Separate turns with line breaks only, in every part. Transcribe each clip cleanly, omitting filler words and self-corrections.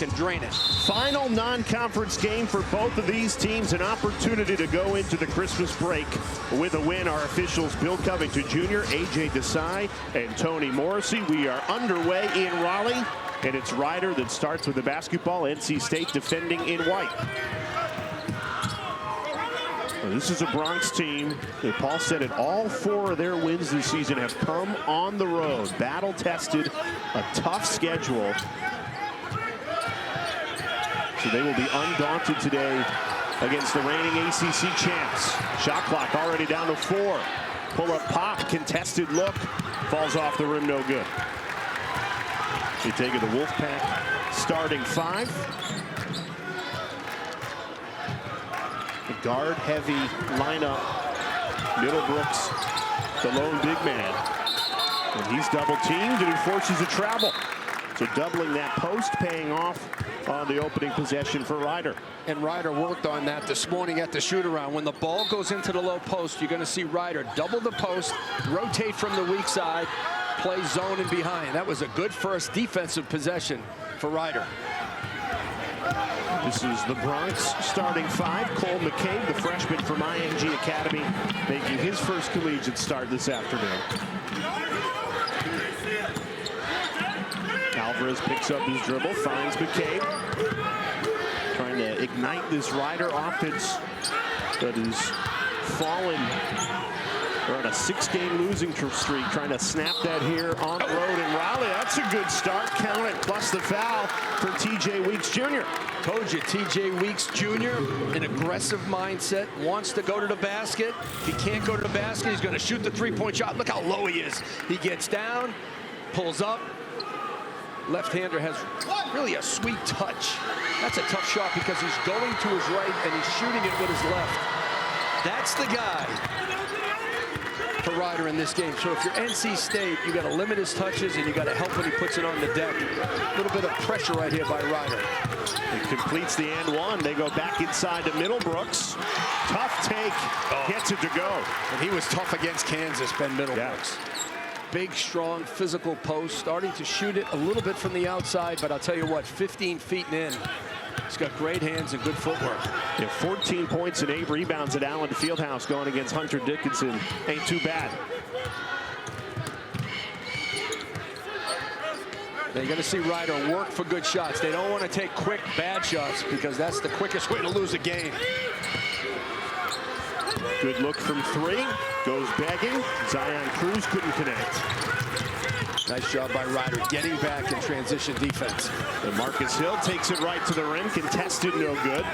and drain it.
Final non-conference game for both of these teams, an opportunity to go into the Christmas break with a win. Our officials, Bill Covington Jr., AJ Desai, and Tony Morrissey. We are underway in Raleigh, and it's Rider that starts with the basketball. NC State defending in white. Well, this is a Bronx team that Paul said it. All 4 of their wins this season have come on the road. Battle-tested, a tough schedule. So they will be undaunted today against the reigning ACC champs. Shot clock already down to 4. Pull-up pop, contested look, falls off the rim, no good. You take it, the Wolfpack starting 5. The guard-heavy lineup. Middlebrooks, the lone big man. And he's double-teamed, and he forces a travel. So doubling that post, paying off on the opening possession for Rider.
And Rider worked on that this morning at the shoot-around. When the ball goes into the low post, you're going to see Rider double the post, rotate from the weak side, play zone and behind. That was a good first defensive possession for Rider.
This is the Bronx starting 5. Cole McCabe, the freshman from IMG Academy, making his first collegiate start this afternoon. Alvarez picks up his dribble, finds McCabe. Trying to ignite this Rider offense that is fallen. They're on a 6-game losing streak, trying to snap that here on the road in Raleigh. That's a good start. Count it, plus the foul for TJ Weeks Jr.
Told you, TJ Weeks Jr., an aggressive mindset, wants to go to the basket. If he can't go to the basket, he's going to shoot the 3-point shot. Look how low he is. He gets down, pulls up. Left-hander has really a sweet touch. That's a tough shot because he's going to his right and he's shooting it with his left. That's the guy for Rider in this game. So if you're NC State, you got to limit his touches and you got to help when he puts it on the deck. A little bit of pressure right here by Rider.
It completes the and one. They go back inside to Middlebrooks. Tough take, gets it to go.
And he was tough against Kansas, Ben Middlebrooks.
Yeah.
Big, strong, physical post, starting to shoot it a little bit from the outside, but I'll tell you what, 15 feet and in. He's got great hands and good footwork.
Yeah, 14 points and 8 rebounds at Allen Fieldhouse going against Hunter Dickinson. Ain't too bad.
Now you're going to see Rider work for good shots. They don't want to take quick, bad shots because that's the quickest way to lose a game.
Good look from 3. Goes begging. Zion Cruz couldn't connect.
Nice job by Rider getting back in transition defense.
And Marcus Hill takes it right to the rim. Contested, no good.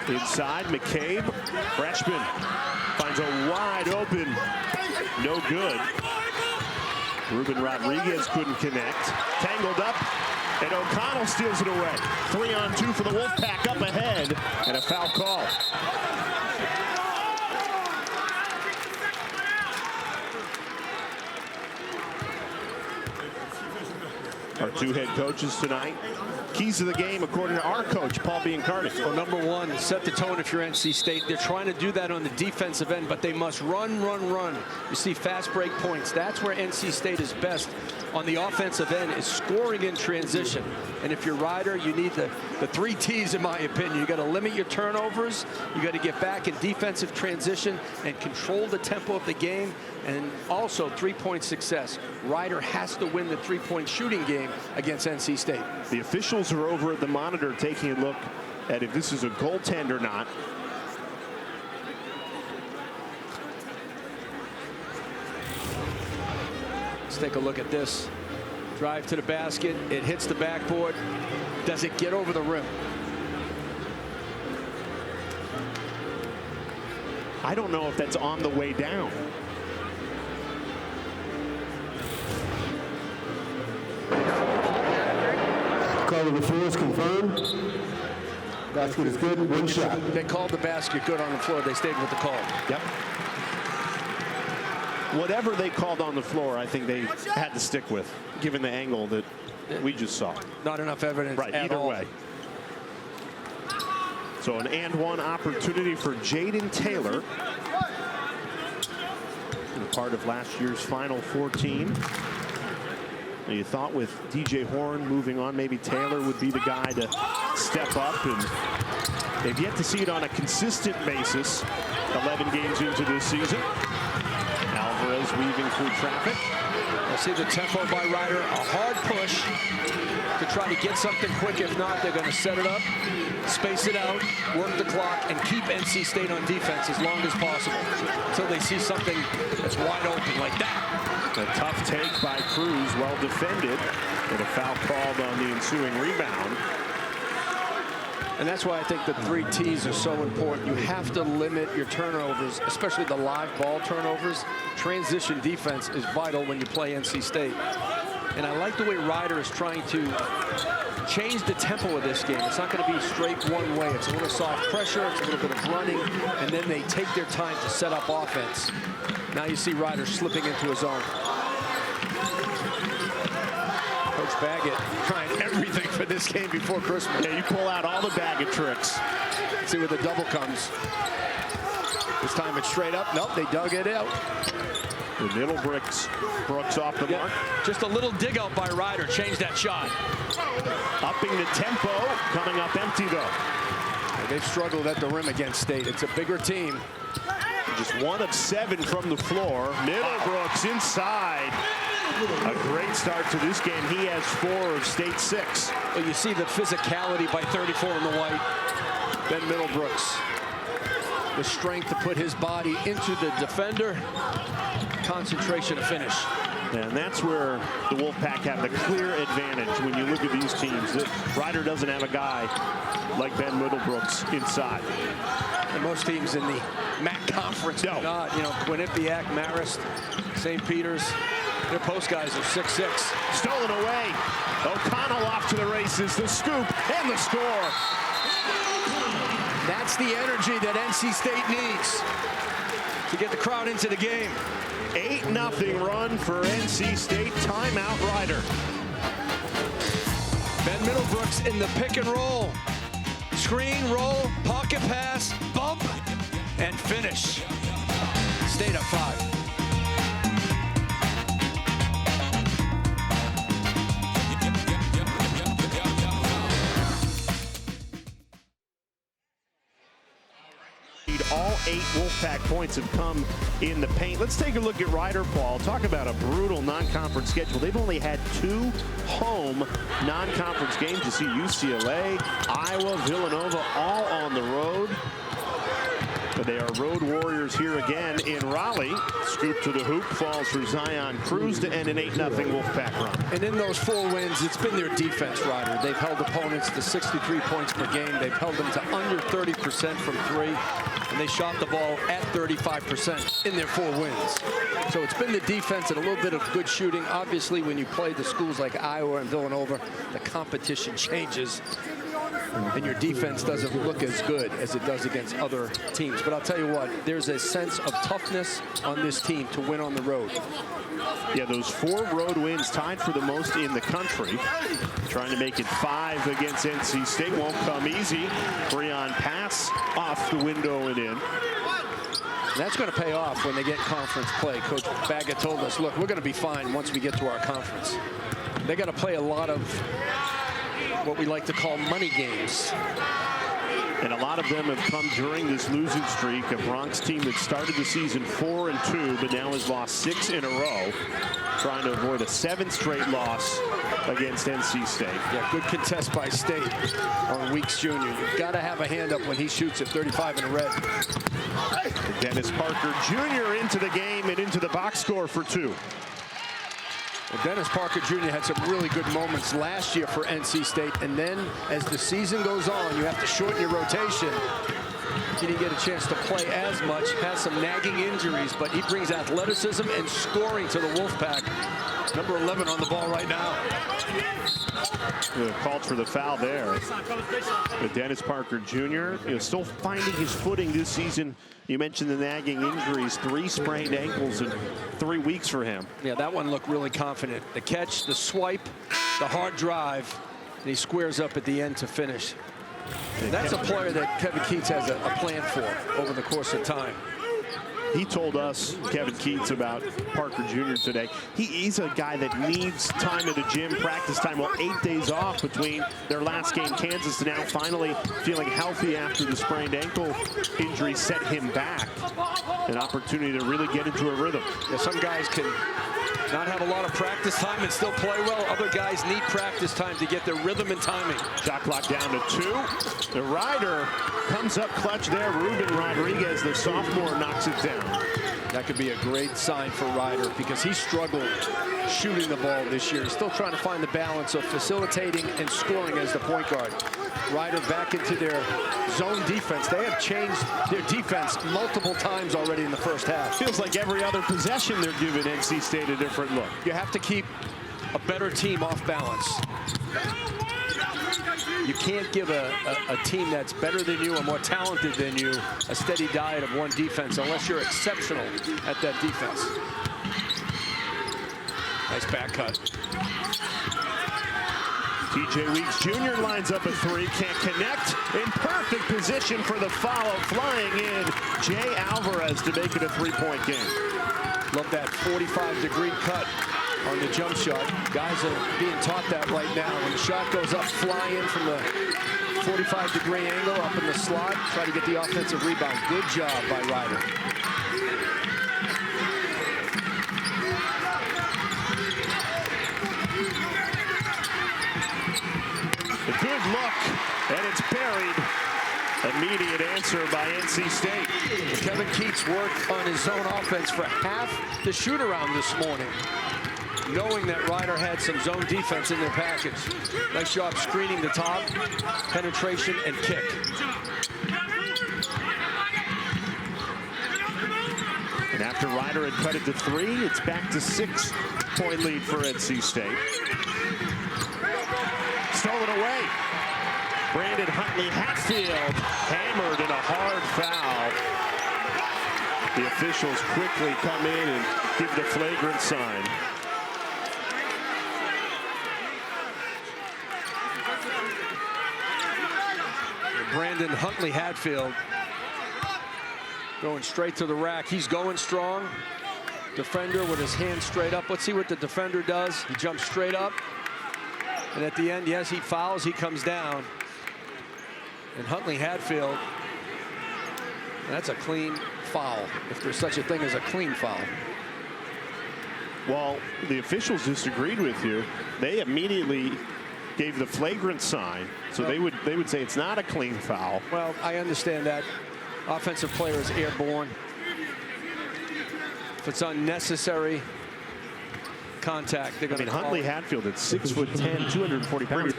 Inside, McCabe, freshman, finds a wide open, no good. Ruben Rodriguez couldn't connect. Tangled up, and O'Connell steals it away. 3-on-2 for the Wolfpack up ahead, and a foul call. Our 2 head coaches tonight. Keys to the game, according to our coach, Paul Biancardi.
Well, number 1, set the tone if you're NC State. They're trying to do that on the defensive end, but they must run, run, run. You see fast break points. That's where NC State is best on the offensive end, is scoring in transition. And if you're Rider, you need the 3 T's, in my opinion. You got to limit your turnovers. You got to get back in defensive transition and control the tempo of the game. And also 3-point success. Rider has to win the 3-point shooting game against NC State.
The officials are over at the monitor taking a look at if this is a goaltend or not.
Let's take a look at this. Drive to the basket. It hits the backboard. Does it get over the rim?
I don't know if that's on the way down.
Call of the floor is confirmed. Basket is good. 1 shot.
They called the basket good on the floor. They stayed with the call.
Yep. Whatever they called on the floor, I think they had to stick with, given the angle that we just saw.
Not enough evidence.
Right,
at
either
all.
way. So an and one opportunity for Jayden Taylor. Part of last year's Final Four team. You thought with DJ Horn moving on, maybe Taylor would be the guy to step up, and they've yet to see it on a consistent basis. 11 games into this season. Alvarez weaving through traffic.
I see the tempo by Ryder, a hard push to try to get something quick. If not, they're going to set it up, space it out, work the clock, and keep NC State on defense as long as possible until they see something that's wide open like that.
A tough take by Cruz, well defended, with a foul called on the ensuing rebound.
And that's why I think the 3 T's are so important. You have to limit your turnovers, especially the live ball turnovers. Transition defense is vital when you play NC State. And I like the way Ryder is trying to change the tempo of this game. It's not going to be straight one way. It's a little soft pressure, it's a little bit of running, and then they take their time to set up offense. Now you see Ryder slipping into his own. Coach Baggett trying everything for this game before Christmas.
Yeah, you pull out all the Baggett tricks.
See where the double comes. This time it's straight up. Nope, they dug it out.
The Middlebrooks off the mark.
Just a little dig out by Ryder. Change that shot.
Upping the tempo. Coming up empty, though.
They've struggled at the rim against State. It's a bigger team.
Just 1 of 7 from the floor. Middlebrooks inside. A great start to this game. He has 4 of State's 6.
Well, you see the physicality by 34 in the white. Ben Middlebrooks. The strength to put his body into the defender. Concentration to finish.
And that's where the Wolfpack have the clear advantage when you look at these teams. Ryder doesn't have a guy like Ben Middlebrooks inside.
And most teams in the MAC conference do not. You know, Quinnipiac, Marist, St. Peter's, their post guys are 6'6".
Stolen away. O'Connell off to the races. The scoop and the score.
That's the energy that NC State needs to get the crowd into the game.
8-0 run for NC State. Timeout Ryder.
Ben Middlebrooks in the pick and roll. Screen, roll, pocket pass, bump, and finish. State up 5.
All 8 Wolfpack points have come in the paint. Let's take a look at Ryder, Paul. Talk about a brutal non-conference schedule. They've only had 2 home non-conference games. You see UCLA, Iowa, Villanova, all on the road. But they are road warriors here again in Raleigh. Scoop to the hoop, falls for Zion Cruz to end an 8-0 Wolfpack run.
And in those 4 wins, it's been their defense, Ryder. They've held opponents to 63 points per game. They've held them to under 30% from 3. And they shot the ball at 35% in their 4 wins. So it's been the defense and a little bit of good shooting. Obviously, when you play the schools like Iowa and Villanova, the competition changes. And your defense doesn't look as good as it does against other teams. But I'll tell you what, there's a sense of toughness on this team to win on the road.
Yeah, those 4 road wins tied for the most in the country. Trying to make it 5 against NC State. Won't come easy. Breon pass off the window and in.
And that's going to pay off when they get conference play. Coach Baggett told us, look, we're going to be fine once we get to our conference. They got to play a lot of what we like to call money games.
And a lot of them have come during this losing streak. A Bronx team that started the season 4-2, but now has lost 6 in a row. Trying to avoid a 7th straight loss against NC State.
Yeah, good contest by State on Weeks Jr. You've got to have a hand up when he shoots at 35 in a red.
Dennis Parker Jr. into the game and into the box score for 2.
Well, Dennis Parker Jr. had some really good moments last year for NC State, and then as the season goes on, you have to shorten your rotation. He didn't get a chance to play as much, has some nagging injuries, but he brings athleticism and scoring to the Wolfpack. Number 11 on the ball right now.
Called for the foul there. But Dennis Parker Jr. Still finding his footing this season. You mentioned the nagging injuries, 3 sprained ankles in 3 weeks for him.
Yeah, that one looked really confident. The catch, the swipe, the hard drive, and he squares up at the end to finish. That's a player that Kevin Keatts has a plan for over the course of time.
He told us, Kevin Keatts, about Parker Jr. today. He's a guy that needs time at the gym, practice time. Well, 8 days off between their last game, Kansas, to now finally feeling healthy after the sprained ankle injury set him back. An opportunity to really get into a rhythm.
Yeah, some guys can not have a lot of practice time and still play well. Other guys need practice time to get their rhythm and timing.
Shot clock down to 2. The Rider comes up clutch there. Ruben Rodriguez, the sophomore, knocks it down.
That could be a great sign for Rider because he struggled shooting the ball this year. He's still trying to find the balance of facilitating and scoring as the point guard. Rider back into their zone defense. They have changed their defense multiple times already in the first half.
Feels like every other possession they're giving NC State a different look.
You have to keep a better team off balance. You can't give a team that's better than you or more talented than you a steady diet of one defense unless you're exceptional at that defense. Nice back cut.
TJ Weeks Jr. lines up a 3, can't connect. In perfect position for the follow, flying in Jay Alvarez to make it a 3-point game.
Love that 45-degree cut on the jump shot. Guys are being taught that right now. When the shot goes up, fly in from the 45-degree angle up in the slot, try to get the offensive rebound. Good job by Rider.
A good look, and it's buried. Immediate answer by NC State.
Kevin Keatts worked on his zone offense for half the shoot-around this morning, knowing that Rider had some zone defense in their package. Nice job screening the top, penetration, and kick.
And after Rider had cut it to 3, it's back to 6-point lead for NC State. Stolen away. Brandon Huntley-Hatfield hammered in a hard foul. The officials quickly come in and give the flagrant sign.
Brandon Huntley-Hatfield going straight to the rack. He's going strong. Defender with his hand straight up. Let's see what the defender does. He jumps straight up. And at the end, yes, he fouls. He comes down. And Huntley-Hatfield, that's a clean foul, if there's such a thing as a clean foul.
Well, the officials disagreed with you. They immediately gave the flagrant sign, so they would say it's not a clean foul.
Well, I understand that. Offensive player is airborne. If it's unnecessary contact, they're going to call it.
Huntley-Hatfield at 6'10", 240 pounds.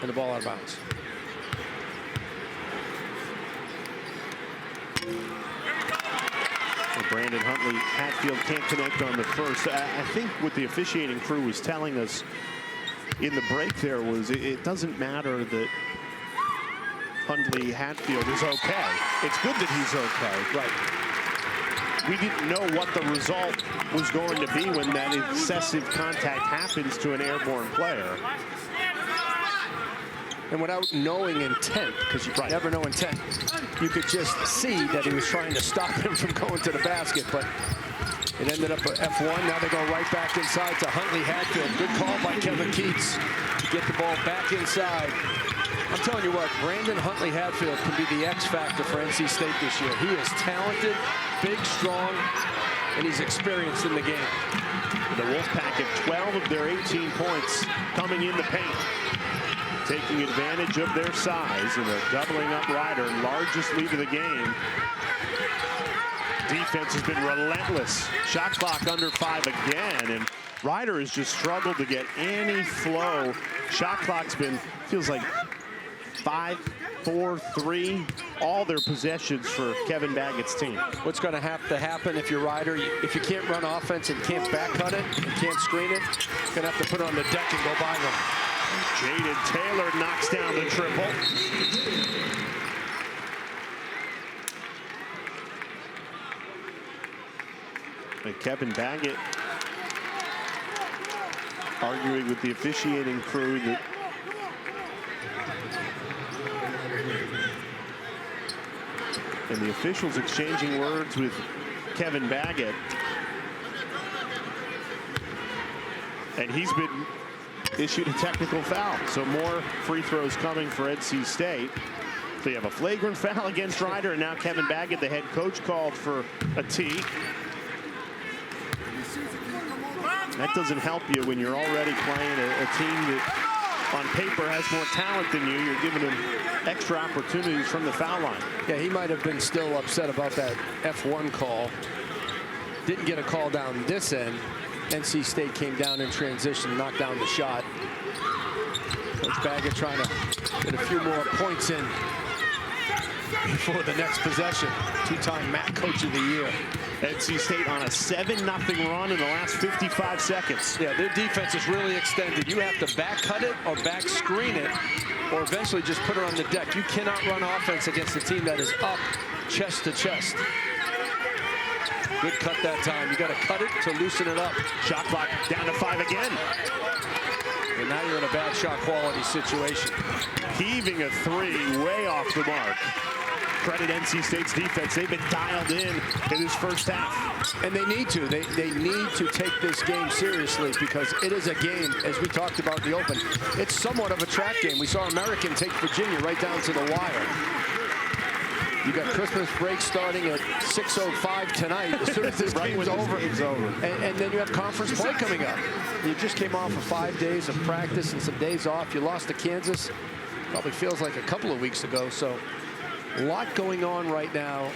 And the ball out of bounds.
Brandon Huntley-Hatfield can't connect on the first. I think what the officiating crew was telling us in the break there was it doesn't matter that Huntley-Hatfield is okay. It's good that he's okay.
Right.
We didn't know what the result was going to be when that excessive contact happens to an airborne player.
And without knowing intent, because you never know intent, you could just see that he was trying to stop him from going to the basket, but it ended up a F1. Now they go right back inside to Huntley-Hatfield. Good call by Kevin Keatts to get the ball back inside. I'm telling you what, Brandon Huntley-Hatfield can be the X factor for NC State this year. He is talented, big, strong, and he's experienced in the game.
The Wolfpack at 12 of their 18 points coming in the paint, taking advantage of their size, and they're doubling up Rider, largest lead of the game. Defense has been relentless. Shot clock under 5 again, and Rider has just struggled to get any flow. Shot clock's been, feels like 5, 4, 3, all their possessions for Kevin Baggett's team.
What's going to have to happen if you're Rider, if you can't run offense and can't back cut it, and can't screen it, you're going to have to put it on the deck and go by them.
Jayden Taylor knocks down the triple. And Kevin Baggett arguing with the officiating crew that And the officials exchanging words with Kevin Baggett. And he's been issued a technical foul. So more free throws coming for NC State. So you have a flagrant foul against Ryder, and now Kevin Baggett, the head coach, called for a tee. That doesn't help you when you're already playing a team that on paper has more talent than you. You're giving them extra opportunities from the foul line.
Yeah, he might have been still upset about that F1 call. Didn't get a call down this end. NC State came down in transition, knocked down the shot. Coach Baggett trying to get a few more points in before the next possession. Two-time MAC Coach of the Year.
NC State on a 7-0 run in the last 55 seconds.
Yeah, their defense is really extended. You have to back cut it or back screen it, or eventually just put it on the deck. You cannot run offense against a team that is up chest to chest. Good cut that time. You got to cut it to loosen it up.
Shot clock down to 5 again.
And now you're in a bad shot quality situation.
Heaving a 3 way off the mark. Credit NC State's defense. They've been dialed in this first half.
And they need to. They need to take this game seriously because it is a game, as we talked about in the open. It's somewhat of a trap game. We saw American take Virginia right down to the wire. You got Christmas break starting at 6:05 tonight. As soon as this game's over. And then you have conference play coming up. You just came off of 5 days of practice and some days off. You lost to Kansas. Probably feels like a couple of weeks ago. So a lot going on right now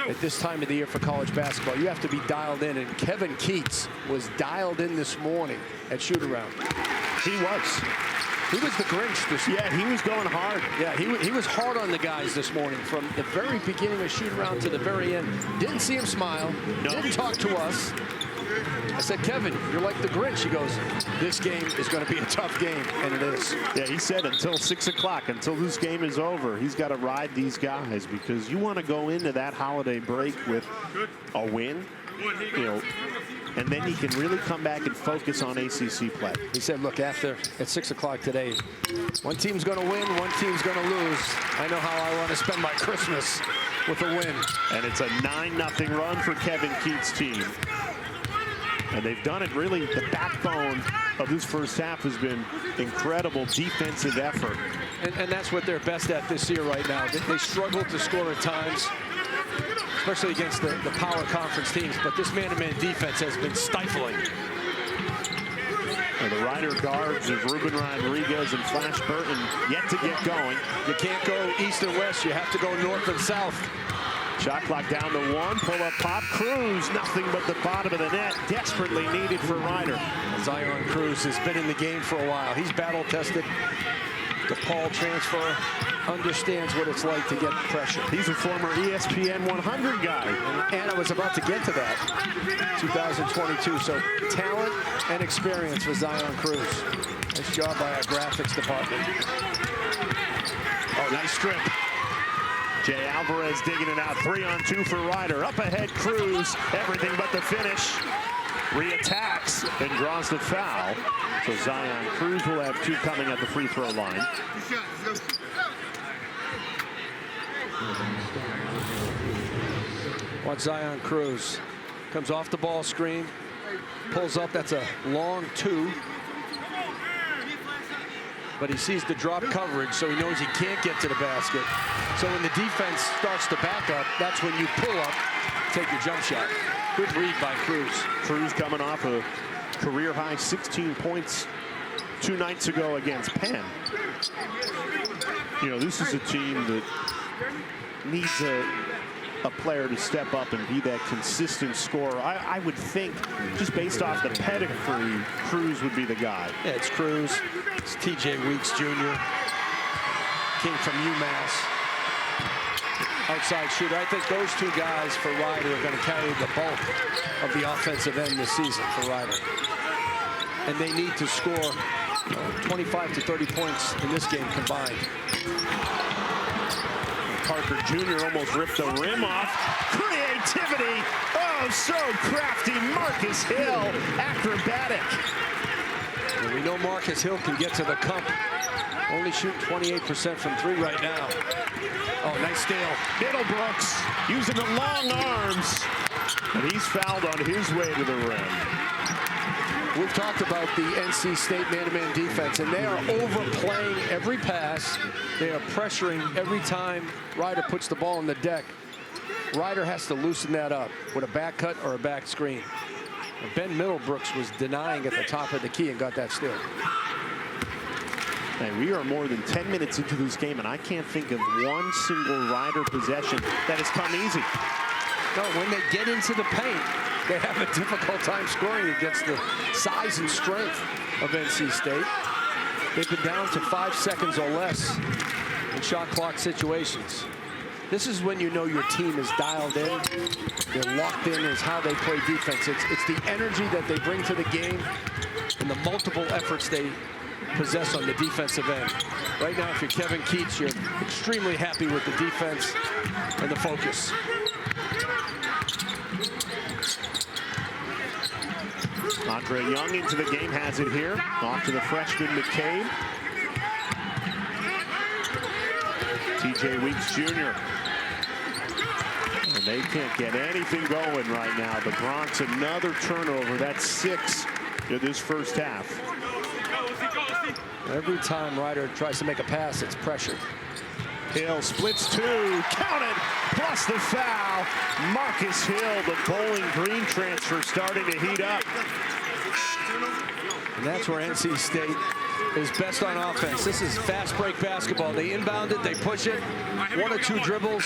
at this time of the year for college basketball. You have to be dialed in. And Kevin Keatts was dialed in this morning at shoot-around.
He was.
He was the Grinch this morning.
Yeah, he was going hard.
Yeah, he was hard on the guys this morning from the very beginning of shoot-around to the very end. Didn't see him smile. No. Didn't talk to us. I said, Kevin, you're like the Grinch. He goes, this game is going to be a tough game, and it is.
Yeah, he said until 6 o'clock, until this game is over, he's got to ride these guys because you want to go into that holiday break with a win, you know, and then you can really come back and focus on ACC play.
He said, look, at 6 o'clock today, one team's going to win, one team's going to lose. I know how I want to spend my Christmas with a win.
And it's a 9-0 run for Kevin Keatts' team. And they've done it really, the backbone of this first half has been incredible defensive effort.
And that's what they're best at this year right now. They struggle to score at times, especially against the power conference teams, but this man-to-man defense has been stifling.
And the Ryder guards of Ruben Rodriguez and Flash Burton yet to get going.
You can't go east and west, you have to go north and south.
Shot clock down to 1, pull-up pop, Cruz, nothing but the bottom of the net, desperately needed for Ryder.
Zion Cruz has been in the game for a while. He's battle-tested. DePaul transfer, understands what it's like to get pressure.
He's a former ESPN 100 guy.
And I was about to get to that, 2022. So talent and experience for Zion Cruz. Nice job by our graphics department.
Oh, nice strip. Jay Alvarez digging it out, 3-on-2 for Ryder. Up ahead, Cruz, everything but the finish. Reattacks and draws the foul. So Zion Cruz will have 2 coming at the free throw line.
Watch Zion Cruz. Comes off the ball screen, pulls up, that's a long 2. But he sees the drop coverage, so he knows he can't get to the basket. So when the defense starts to back up, that's when you pull up, take your jump shot. Good read by Cruz.
Cruz coming off a career-high 16 points 2 nights ago against Penn. You know, this is a team that needs a player to step up and be that consistent scorer. I would think, just based off the pedigree, Cruz would be the guy.
Yeah, it's Cruz. It's TJ Weeks Jr. Came from UMass. Outside shooter. I think those 2 guys for Ryder are going to carry the bulk of the offensive end this season for Ryder. And they need to score 25 to 30 points in this game combined.
Parker Jr. almost ripped the rim off. Creativity. Oh, so crafty. Marcus Hill, acrobatic.
And we know Marcus Hill can get to the cup. Only shooting 28% from 3 right now. Oh, nice steal.
Middlebrooks using the long arms, and he's fouled on his way to the rim.
We've talked about the NC State man-to-man defense, and they are overplaying every pass. They are pressuring every time Ryder puts the ball on the deck. Ryder has to loosen that up with a back cut or a back screen. Ben Middlebrooks was denying at the top of the key and got that steal.
Hey, we are more than 10 minutes into this game, and I can't think of one single Ryder possession that has come easy.
No, when they get into the paint, they have a difficult time scoring against the size and strength of NC State. They've been down to 5 seconds or less in shot clock situations. This is when you know your team is dialed in. They're locked in is how they play defense. It's the energy that they bring to the game and the multiple efforts they possess on the defensive end. Right now, if you're Kevin Keatts, you're extremely happy with the defense and the focus.
Andre Young into the game, has it here. Off to the freshman McCabe. TJ Weeks Jr. And they can't get anything going right now. The Bronx, another turnover. That's 6 in this first half.
Every time Ryder tries to make a pass, it's pressure.
Hill splits 2, counted, plus the foul. Marcus Hill, the Bowling Green transfer, starting to heat up.
And that's where NC State is best on offense. This is fast break basketball. They inbound it, they push it, 1 or 2 dribbles.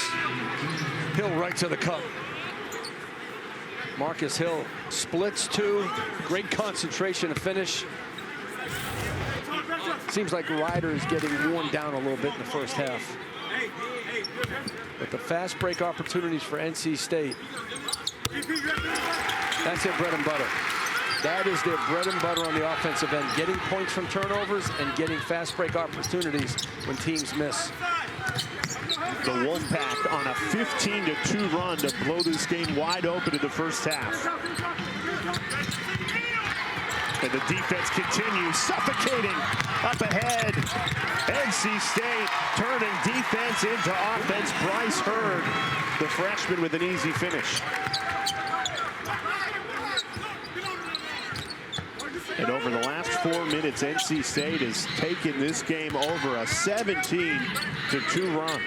Hill right to the cup. Marcus Hill splits 2, great concentration to finish. Seems like Ryder is getting worn down a little bit in the first half. But the fast break opportunities for NC State, that's their bread and butter. That is their bread and butter on the offensive end, getting points from turnovers and getting fast break opportunities when teams miss.
The Wolfpack on a 15-2 run to blow this game wide open in the first half. And the defense continues, suffocating up ahead. NC State turning defense into offense. Bryce Hurd, the freshman, with an easy finish. And over the last 4 minutes, NC State has taken this game over a 17-2 run.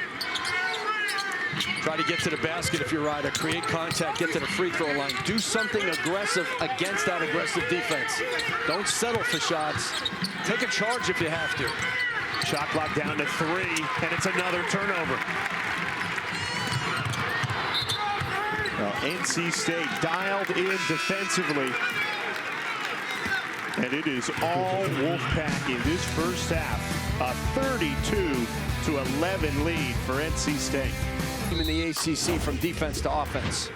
Try to get to the basket if you're Ryder. Create contact, get to the free throw line. Do something aggressive against that aggressive defense. Don't settle for shots. Take a charge if you have to.
Shot clock down to 3, and it's another turnover. Well, NC State dialed in defensively. And it is all Wolfpack in this first half. A 32-11 lead for NC State.
In the ACC from defense to offense.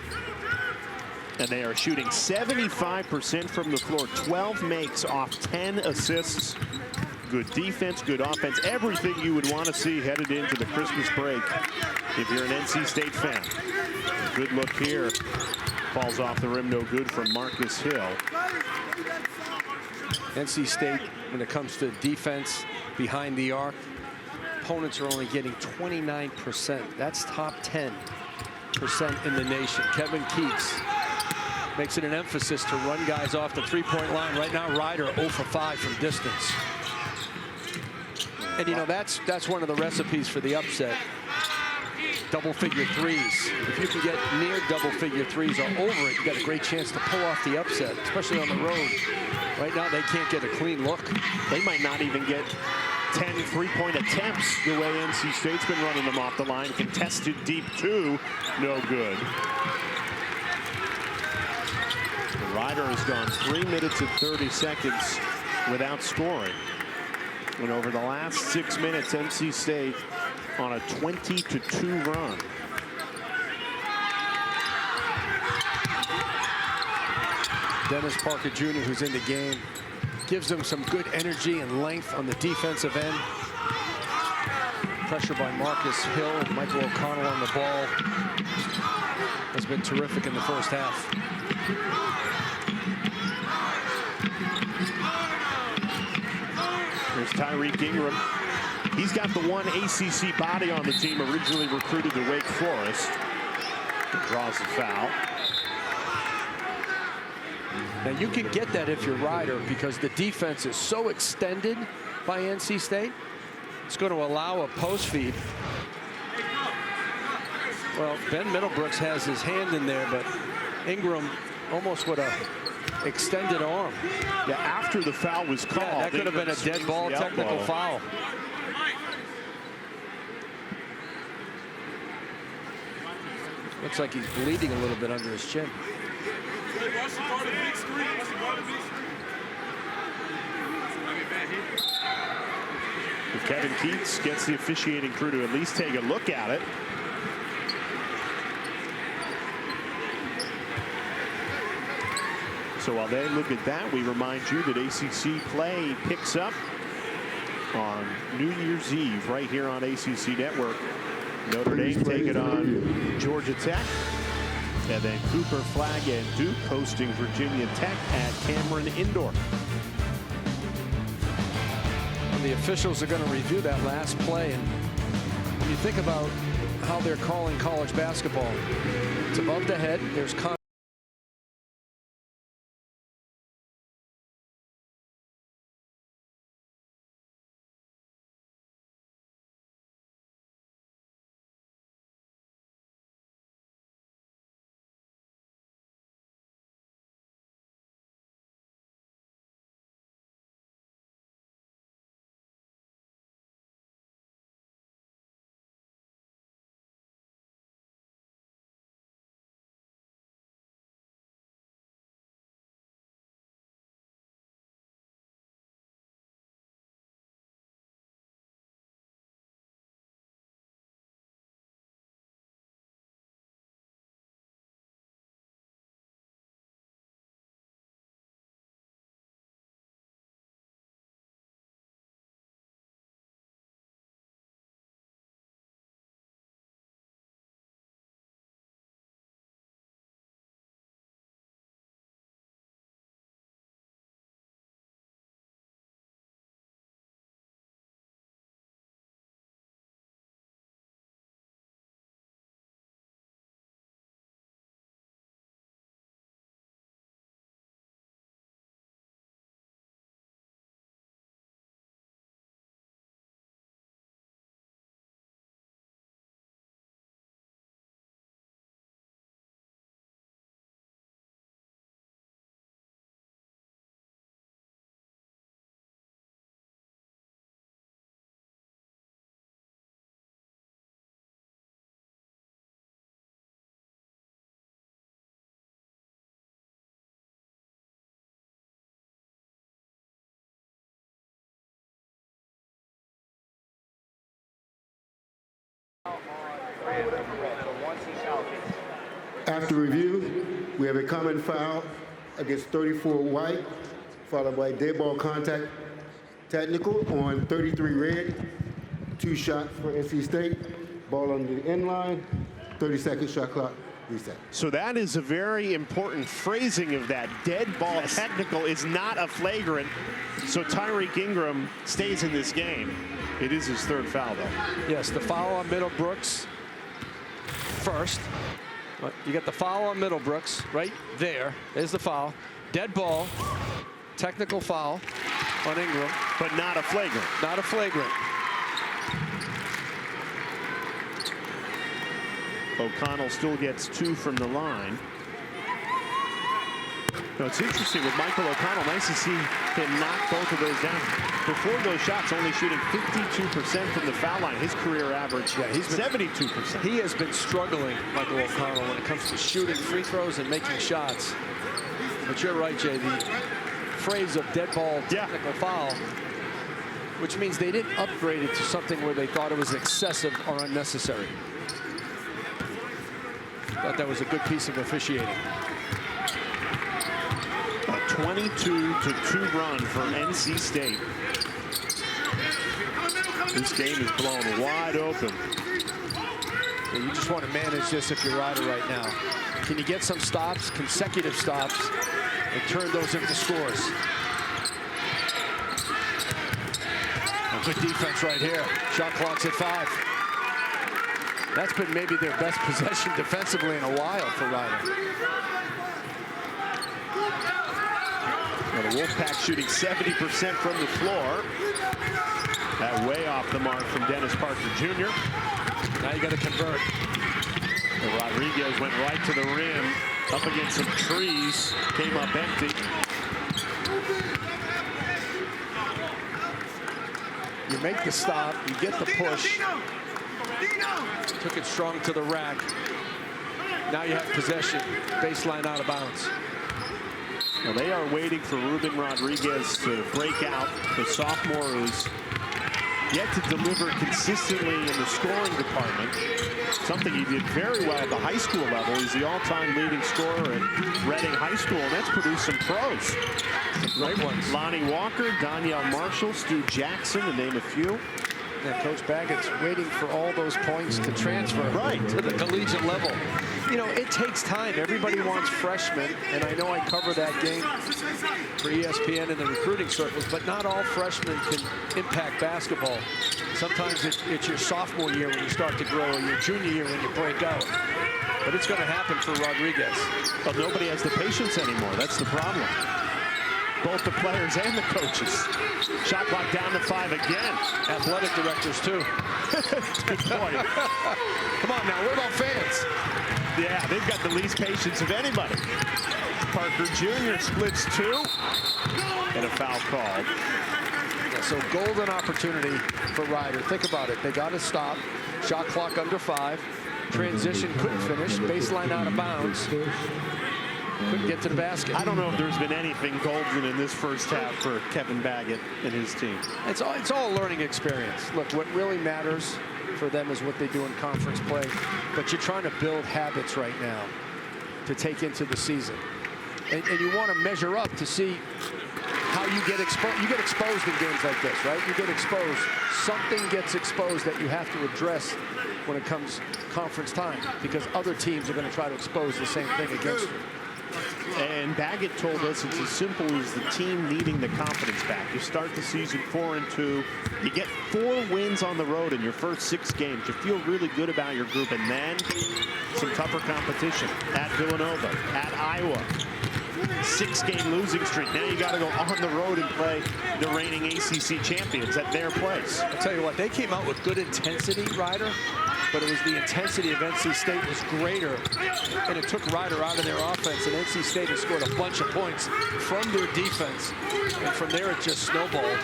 And they are shooting 75% from the floor. 12 makes off 10 assists. Good defense, good offense. Everything you would want to see headed into the Christmas break if you're an NC State fan. Good look here. Falls off the rim, no good from Marcus Hill.
NC State, when it comes to defense behind the arc, opponents are only getting 29%. That's top 10% in the nation. Kevin Keatts makes it an emphasis to run guys off the three-point line. Right now, Ryder 0 for 5 from distance. And, you know, that's one of the recipes for the upset. Double-figure threes. If you can get near double-figure threes or over it, you got a great chance to pull off the upset, especially on the road. Right now, they can't get a clean look.
They might not even get 10 three-point attempts the way NC State's been running them off the line. Contested deep 2, no good. The Ryder has gone 3 minutes and 30 seconds without scoring. And over the last 6 minutes, NC State on a 20-2 run.
Dennis Parker Jr., who's in the game, gives them some good energy and length on the defensive end. Pressure by Marcus Hill and Michael O'Connell on the ball has been terrific in the first half.
There's Tyreek Ingram. He's got the one ACC body on the team, originally recruited to Wake Forest. He draws the foul.
Now you can get that if you're Ryder, because the defense is so extended by NC State. It's going to allow a post feed. Well, Ben Middlebrooks has his hand in there, but Ingram almost with a extended arm.
Yeah, after the foul was called.
Yeah, that could have been a dead ball technical foul. Looks like he's bleeding a little bit under his chin.
Kevin Keatts gets the officiating crew to at least take a look at it. So while they look at that, we remind you that ACC play picks up on New Year's Eve right here on ACC Network. Notre Dame take it on Georgia Tech. And then Cooper, Flag, and Duke hosting Virginia Tech at Cameron Indoor.
And the officials are going to review that last play. And when you think about how they're calling college basketball, it's above the head. There's
After review, we have a common foul against 34 White, followed by dead ball contact technical on 33 Red. 2 shots for NC State. Ball on the end line. 30-second shot clock. Reset.
So that is a very important phrasing of that. Dead ball technical is not a flagrant. So Tyreek Ingram stays in this game. It is his 3rd foul, though.
Yes, the foul on Middlebrooks first. You got the foul on Middlebrooks right there. There's the foul. Dead ball. Technical foul on Ingram.
But not a flagrant.
Not a flagrant.
O'Connell still gets 2 from the line. Now, it's interesting with Michael O'Connell. Nice to see him knock both of those down. Before those shots, only shooting 52% from the foul line. His career average, he's 72%.
He has been struggling, Michael O'Connell, when it comes to shooting free throws and making shots. But you're right, Jay. The phrase of dead ball technical foul, which means they didn't upgrade it to something where they thought it was excessive or unnecessary. Thought that was a good piece of officiating.
A 22-2 run for NC State. This game is blown wide open.
Well, you just want to manage this if you're Ryder right now. Can you get some stops, consecutive stops, and turn those into scores? Good defense right here. Shot clock's at 5. That's been maybe their best possession defensively in a while for Rider.
Well, the Wolfpack shooting 70% from the floor. That way off the mark from Dennis Parker Jr.
Now you got to convert.
And Rodriguez went right to the rim, up against some trees, came up empty.
You make the stop, you get the push. Took it strong to the rack. Now you have possession. Baseline out of bounds.
Well, they are waiting for Ruben Rodriguez to break out. The sophomore who's yet to deliver consistently in the scoring department. Something he did very well at the high school level. He's the all-time leading scorer at Reading High School, and that's produced some pros.
Some great ones.
Lonnie Walker, Danielle Marshall, Stu Jackson, to name a few.
Yeah, Coach Baggett's waiting for all those points to transfer to the collegiate level. You know, it takes time. Everybody wants freshmen, and I know I cover that game for ESPN in the recruiting circles, but not all freshmen can impact basketball. Sometimes it's your sophomore year when you start to grow, or your junior year when you break out. But it's going to happen for Rodriguez.
But nobody has the patience anymore. That's the problem. Both the players and the coaches. Shot clock down to 5 again.
Athletic directors, too.
Good point.
Come on now, what about fans?
Yeah, they've got the least patience of anybody. Parker Jr. splits 2. And a foul called.
Yeah, so golden opportunity for Rider. Think about it. They got to stop. Shot clock under 5. Transition couldn't finish. Baseline out of bounds. Couldn't get to the basket.
I don't know if there's been anything golden in this first half for Kevin Baggett and his team.
It's all a learning experience. Look, what really matters for them is what they do in conference play. But you're trying to build habits right now to take into the season. And you want to measure up to see how you get exposed. You get exposed in games like this, right? You get exposed. Something gets exposed that you have to address when it comes conference time, because other teams are going to try to expose the same thing against you.
And Baggett told us it's as simple as the team needing the confidence back. You start the season 4-2. You get 4 wins on the road in your first 6 games. You feel really good about your group, and then some tougher competition at Villanova, at Iowa. 6-game losing streak. Now you got to go on the road and play the reigning ACC champions at their place.
I'll tell you what, they came out with good intensity, Rider, but it was the intensity of NC State was greater, and it took Rider out of their offense, and NC State has scored a bunch of points from their defense, and from there it just snowballed.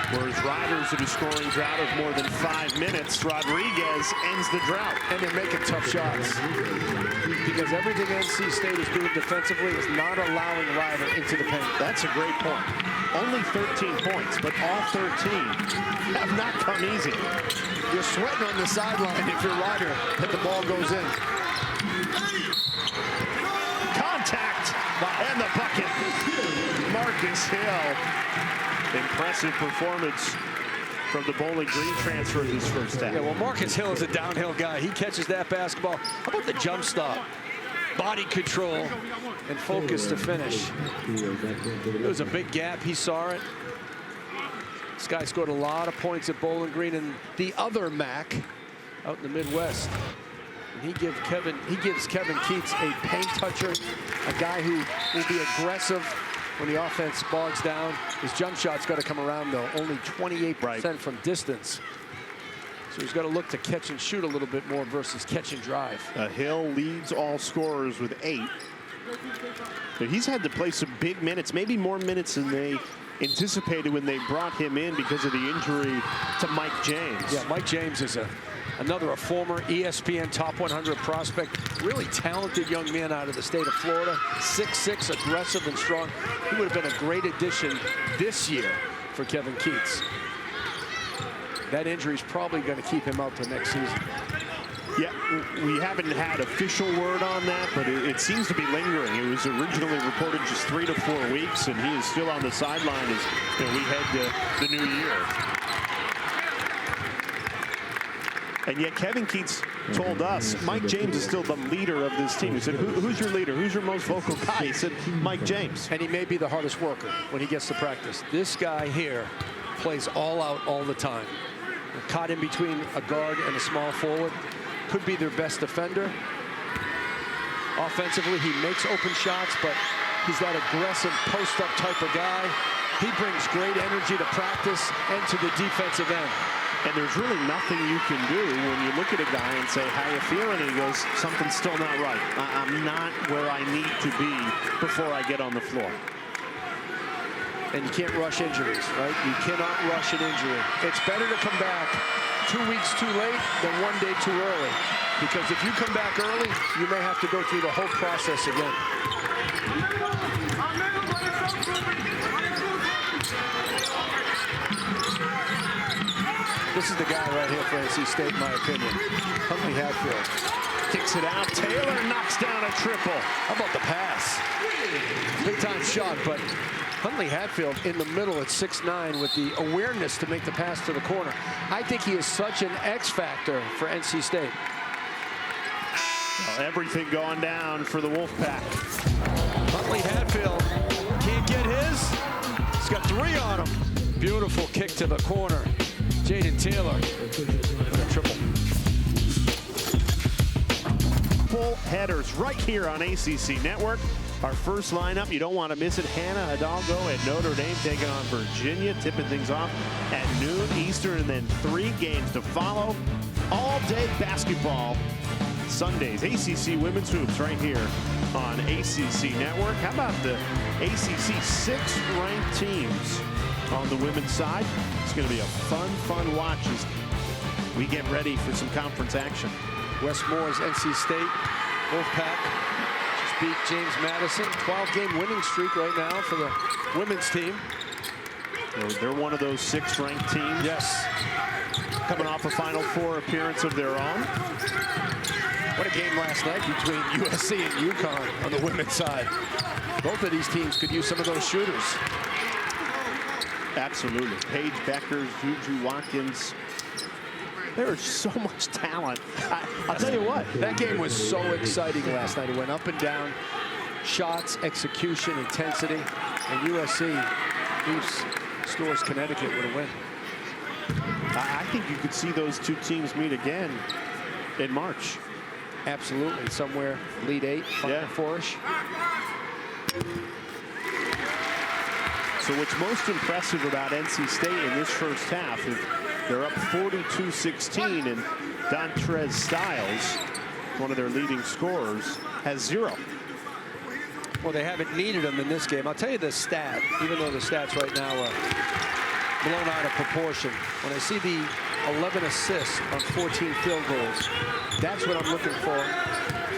Whereas Riders in a scoring drought of more than 5 minutes, Rodriguez ends the drought.
And they're making tough shots, because everything NC State is doing defensively is not allowing Rider into the paint.
That's a great point. Only 13 points, but all 13 have not come easy.
You're sweating on the sideline if you're Rider, but the ball goes in.
Contact, and the bucket. Marcus Hill. Impressive performance from the Bowling Green transfer this first half.
Yeah, well, Marcus Hill is a downhill guy. He catches that basketball. How about the jump stop? Body control and focus to finish. It was a big gap. He saw it. This guy scored a lot of points at Bowling Green, and the other MAC out in the Midwest. And he gives Kevin Keatts a paint toucher, a guy who will be aggressive when the offense bogs down. His jump shot's got to come around, though. Only 28% from distance. So he's got to look to catch and shoot a little bit more versus catch and drive.
Hill leads all scorers with 8. But he's had to play some big minutes, maybe more minutes than they anticipated when they brought him in because of the injury to Mike James.
Yeah, Mike James is another former ESPN Top 100 prospect. Really talented young man out of the state of Florida. 6'6", aggressive and strong. He would have been a great addition this year for Kevin Keatts. That injury is probably going to keep him out to next season.
Yeah, we haven't had official word on that, but it seems to be lingering. It was originally reported just 3 to 4 weeks, and he is still on the sideline as we head to the new year. And yet Kevin Keatts told us Mike James is still the leader of this team. He said, who's your leader? Who's your most vocal guy? He said, Mike James.
And he may be the hardest worker when he gets to practice. This guy here plays all out all the time. Caught in between a guard and a small forward. Could be their best defender. Offensively, he makes open shots, but he's that aggressive post-up type of guy. He brings great energy to practice and to the defensive end.
And there's really nothing you can do when you look at a guy and say, how you feeling? And he goes, something's still not right. I'm not where I need to be before I get on the floor.
And you can't rush injuries, right? You cannot rush an injury. It's better to come back 2 weeks too late than 1 day too early. Because if you come back early, you may have to go through the whole process again. This is the guy right here for NC State, in my opinion. Huntley-Hatfield.
Kicks it out. Taylor knocks down a triple.
How about the pass? Big time shot, but Huntley-Hatfield in the middle at 6'9" with the awareness to make the pass to the corner. I think he is such an X factor for NC State.
Well, everything going down for the Wolfpack.
Huntley-Hatfield can't get his. He's got 3 on him. Beautiful kick to the corner. Jayden Taylor with a triple.
Full headers right here on ACC Network. Our first lineup, you don't want to miss it. Hannah Hidalgo at Notre Dame taking on Virginia, tipping things off at noon Eastern, and then 3 games to follow. All day basketball Sundays. ACC Women's Hoops right here on ACC Network. How about the ACC 6 ranked teams on the women's side? It's going to be a fun watch as we get ready for some conference action.
Wes Moore's NC State Wolfpack just beat James Madison. 12-game winning streak right now for the women's team.
They're one of those 6 ranked teams.
Yes.
Coming off a Final Four appearance of their own.
What a game last night between USC and UConn on the women's side. Both of these teams could use some of those shooters.
Absolutely. Paige Beckers, Juju Watkins. There is so much talent. I'll tell you what.
That game was so exciting last night. It went up and down. Shots, execution, intensity. And USC leaves Stores, Connecticut with a win.
I think you could see those 2 teams meet again in March.
Absolutely. Somewhere Elite 8, Final Four-ish.
So what's most impressive about NC State in this first half is they're up 42-16, and Dontrez Styles, one of their leading scorers, has 0.
Well, they haven't needed him in this game. I'll tell you the stat, even though the stats right now are blown out of proportion. When I see the 11 assists on 14 field goals, that's what I'm looking for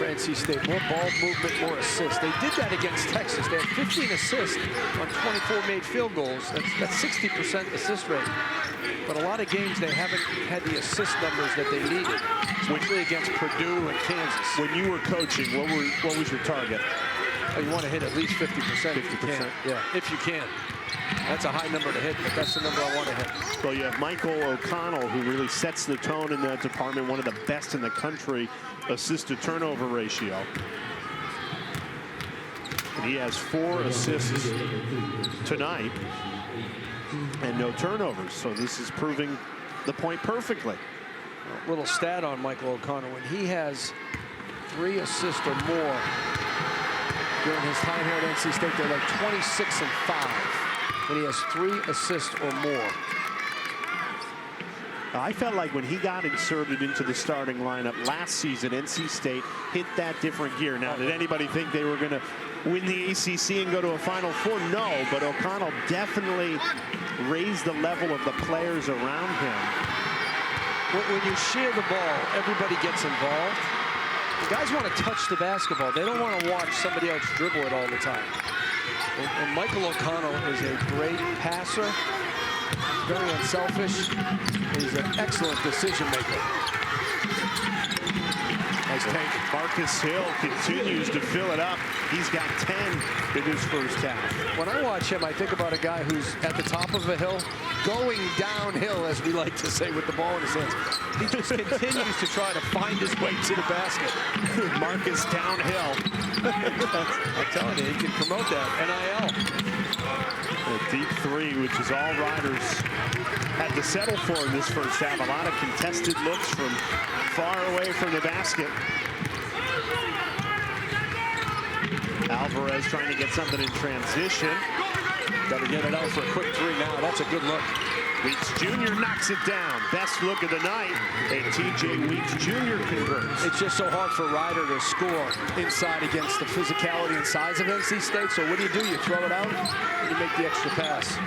NC State. More ball movement, more assists. They did that against Texas. They had 15 assists on 24 made field goals. That's 60% assist rate. But a lot of games they haven't had the assist numbers that they needed, especially against Purdue and Kansas.
When you were coaching, what was your target?
Oh, you want to hit at least 50%.
50%.
Yeah, if you can. That's a high number to hit, but that's the number I want to hit.
Well, you have Michael O'Connell, who really sets the tone in that department, one of the best in the country, assist-to-turnover ratio. And he has 4 assists tonight and no turnovers. So this is proving the point perfectly.
A little stat on Michael O'Connell. When he has 3 assists or more during his time here at NC State, they're like 26-5. When he has 3 assists or more.
I felt like when he got inserted into the starting lineup last season, NC State hit that different gear. Now, did anybody think they were going to win the ACC and go to a Final Four? No, but O'Connell definitely raised the level of the players around him.
When you share the ball, everybody gets involved. The guys want to touch the basketball. They don't want to watch somebody else dribble it all the time. And Michael O'Connell is a great passer, very unselfish. He's an excellent decision maker. Nice tank.
Marcus Hill continues to fill it up. He's got 10 in his first half.
When I watch him, I think about a guy who's at the top of a hill, going downhill, as we like to say, with the ball in his hands. He just continues to try to find his way to the basket.
Marcus downhill.
I'm telling you, he can promote that. NIL.
A deep three, which is all Riders had to settle for in this first half. A lot of contested looks from far away from the basket. Alvarez trying to get something in transition.
Got to get it out for a quick three now. That's a good look.
Weeks Jr. knocks it down. Best look of the night. And TJ Weeks Jr. converts.
It's just so hard for Ryder to score inside against the physicality and size of NC State. So what do? You throw it out, you make the extra pass.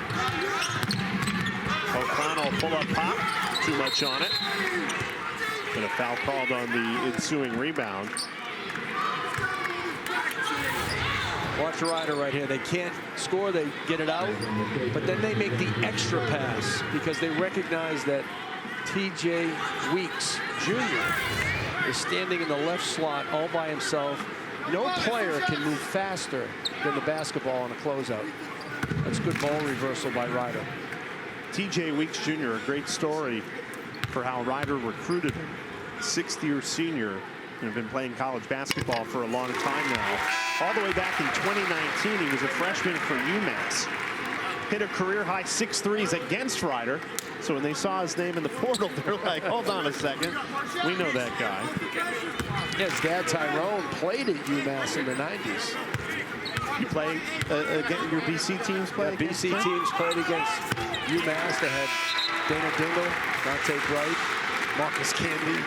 O'Connell pull up pop. Too much on it. And a foul called on the ensuing rebound.
Watch Ryder right here. They can't score, they get it out, but then they make the extra pass because they recognize that TJ Weeks Jr. is standing in the left slot all by himself. No player can move faster than the basketball on a closeout. That's good ball reversal by Ryder.
TJ Weeks Jr., a great story for how Ryder recruited him. Sixth-year senior, and have been playing college basketball for a long time now. All the way back in 2019, he was a freshman for UMass. Hit a career-high 6 threes against Ryder. So when they saw his name in the portal, they're like, hold on a second. We know that guy.
Yeah, his dad, Tyrone, played at UMass in the 90s.
You play, your BC teams play?
Yeah, BC teams played against UMass. They had Dana Dingle, Dante Bright, Marcus Candy,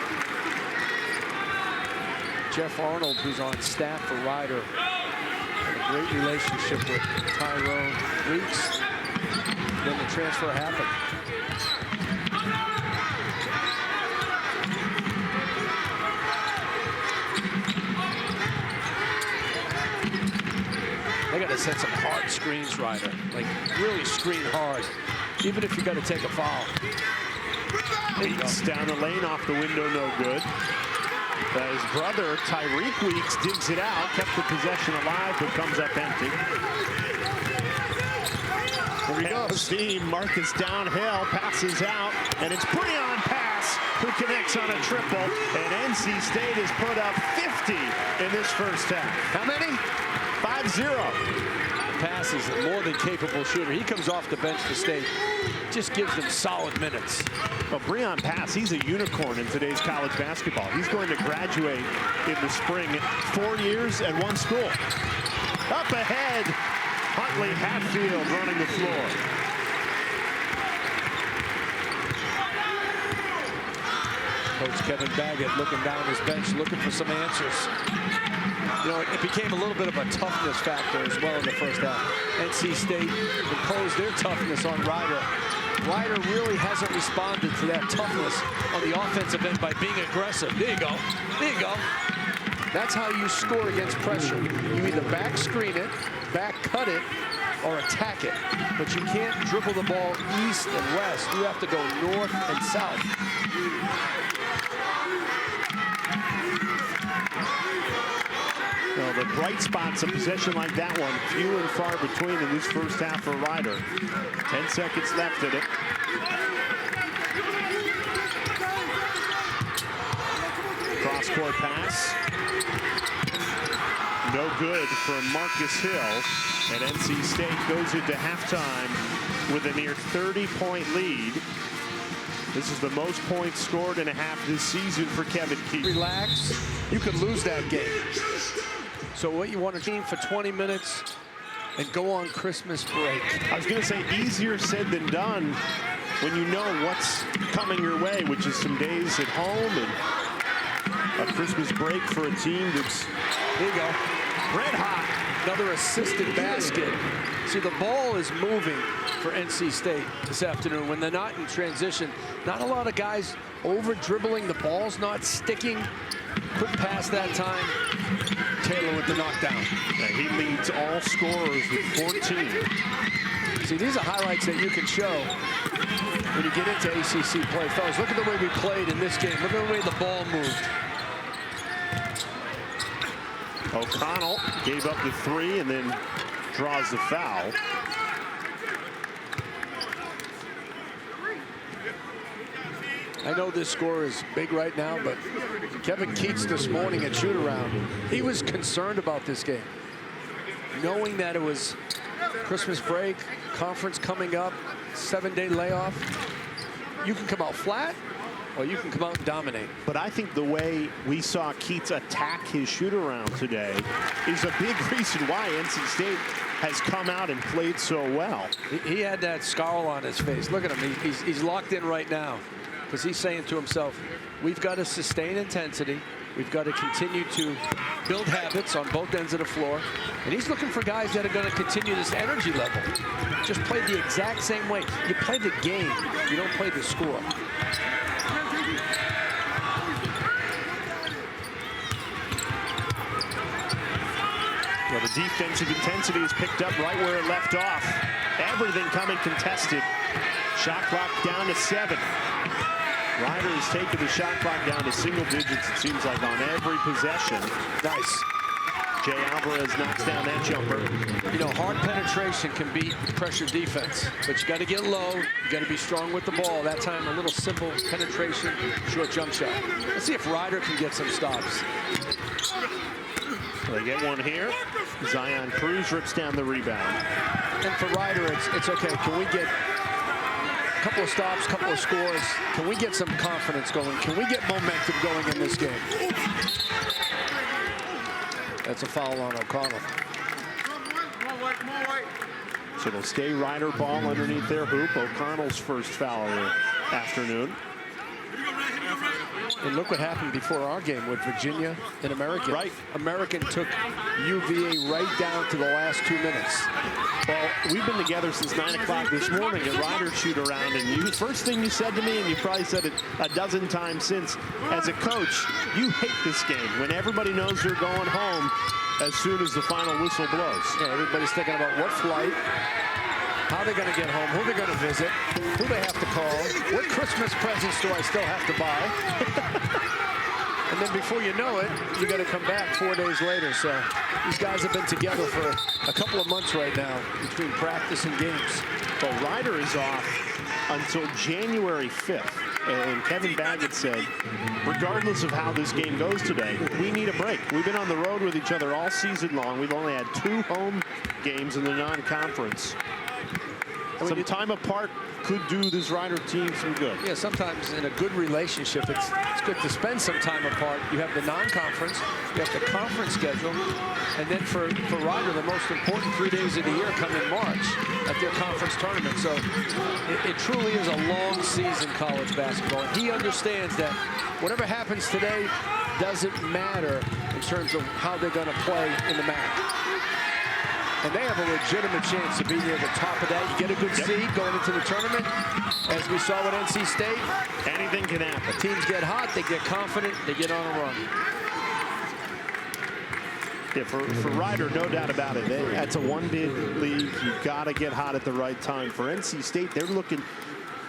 Jeff Arnold, who's on staff for Ryder. Had a great relationship with Tyrone Weeks. Then the transfer happened. They got to set some hard screens, Ryder. Like, really screen hard, even if you got to take a foul.
Weeks down the lane, off the window, no good. His brother, Tyreek Weeks, digs it out, kept the possession alive, but comes up empty. Here he goes. Steam, Marcus downhill, passes out, and it's Breon pass who connects on a triple, and NC State has put up 50 in this first half.
How many?
5-0.
Pass is a more than capable shooter. He comes off the bench for State. Just gives them solid minutes.
Well, Breon Pass, he's a unicorn in today's college basketball. He's going to graduate in the spring. 4 years at one school. Up ahead, Huntley-Hatfield running the floor.
Coach Kevin Baggett looking down his bench, looking for some answers. You know, it became a little bit of a toughness factor as well in the first half. NC State imposed their toughness on Ryder. Ryder really hasn't responded to that toughness on the offensive end by being aggressive. There you go. There you go. That's how you score against pressure. You either back screen it, back cut it, or attack it. But you can't dribble the ball east and west. You have to go north and south.
Well, the bright spots, a possession like that one, few and far between in this first half for Ryder. 10 seconds left in it. Cross-court pass. No good from Marcus Hill. And NC State goes into halftime with a near 30-point lead. This is the most points scored in a half this season for Kevin Keatts.
Relax. You could lose that game. So what you want to team for 20 minutes and go on Christmas break.
I was going to say easier said than done when you know what's coming your way, which is some days at home and a Christmas break for a team that's,
there you go,
red hot.
Another assisted basket. See, the ball is moving for NC State this afternoon. When they're not in transition, not a lot of guys over dribbling. The ball's not sticking. Quick pass that time. Taylor with the knockdown.
And he leads all scorers with 14.
See, these are highlights that you can show when you get into ACC play. Fellas, look at the way we played in this game. Look at the way the ball moved.
O'Connell gave up the 3 and then draws the foul.
I know this score is big right now, but Kevin Keatts this morning at shoot-around, he was concerned about this game, knowing that it was Christmas break, conference coming up, 7-day layoff. You can come out flat, or you can come out and dominate.
But I think the way we saw Keatts attack his shoot-around today is a big reason why NC State has come out and played so well.
He had that scowl on his face. Look at him. He's locked in right now because he's saying to himself, we've got to sustain intensity. We've got to continue to build habits on both ends of the floor. And he's looking for guys that are going to continue this energy level. Just play the exact same way. You play the game. You don't play the score.
Well, the defensive intensity is picked up right where it left off. Everything coming contested. Shot clock down to 7. Ryder has taken the shot clock down to single digits, it seems like, on every possession.
Nice.
Jay Alvarez knocks down that jumper.
You know, hard penetration can beat pressure defense, but you got to get low. You got to be strong with the ball. That time, a little simple penetration, short jump shot. Let's see if Ryder can get some stops.
They get one here. Zion Cruz rips down the rebound.
And for Ryder, it's okay. Can we get a couple of stops, a couple of scores? Can we get some confidence going? Can we get momentum going in this game? That's a foul on O'Connell.
So it'll stay Ryder ball underneath their hoop. O'Connell's first foul of the afternoon.
And look what happened before our game with Virginia and American.
Right.
American took UVA right down to the last 2 minutes.
Well, we've been together since 9 o'clock this morning at Ryder shoot around, and you, first thing you said to me, and you probably said it a dozen times since, as a coach, you hate this game when everybody knows they're going home as soon as the final whistle blows.
Yeah, everybody's thinking about what flight, how they're going to get home, who they're going to visit, who they have to call, what Christmas presents do I still have to buy? And then before you know it, you got to come back 4 days later. So these guys have been together for a couple of months right now between practice and games.
But Ryder is off until January 5th. And Kevin Baggett said, regardless of how this game goes today, we need a break. We've been on the road with each other all season long. We've only had 2 home games in the non-conference. Some time apart could do this Ryder team some good.
Yeah, sometimes in a good relationship, it's good to spend some time apart. You have the non-conference, you have the conference schedule, and then for Ryder, the most important 3 days of the year come in March at their conference tournament. So it truly is a long season, college basketball. And he understands that whatever happens today doesn't matter in terms of how they're going to play in the MAC. And they have a legitimate chance to be near the top of that. You get a good seed going into the tournament, as we saw with NC State.
Anything can happen.
Teams get hot, they get confident, they get on a run.
Yeah, for Ryder, no doubt about it. That's a one-bid league. You've got to get hot at the right time. For NC State, they're looking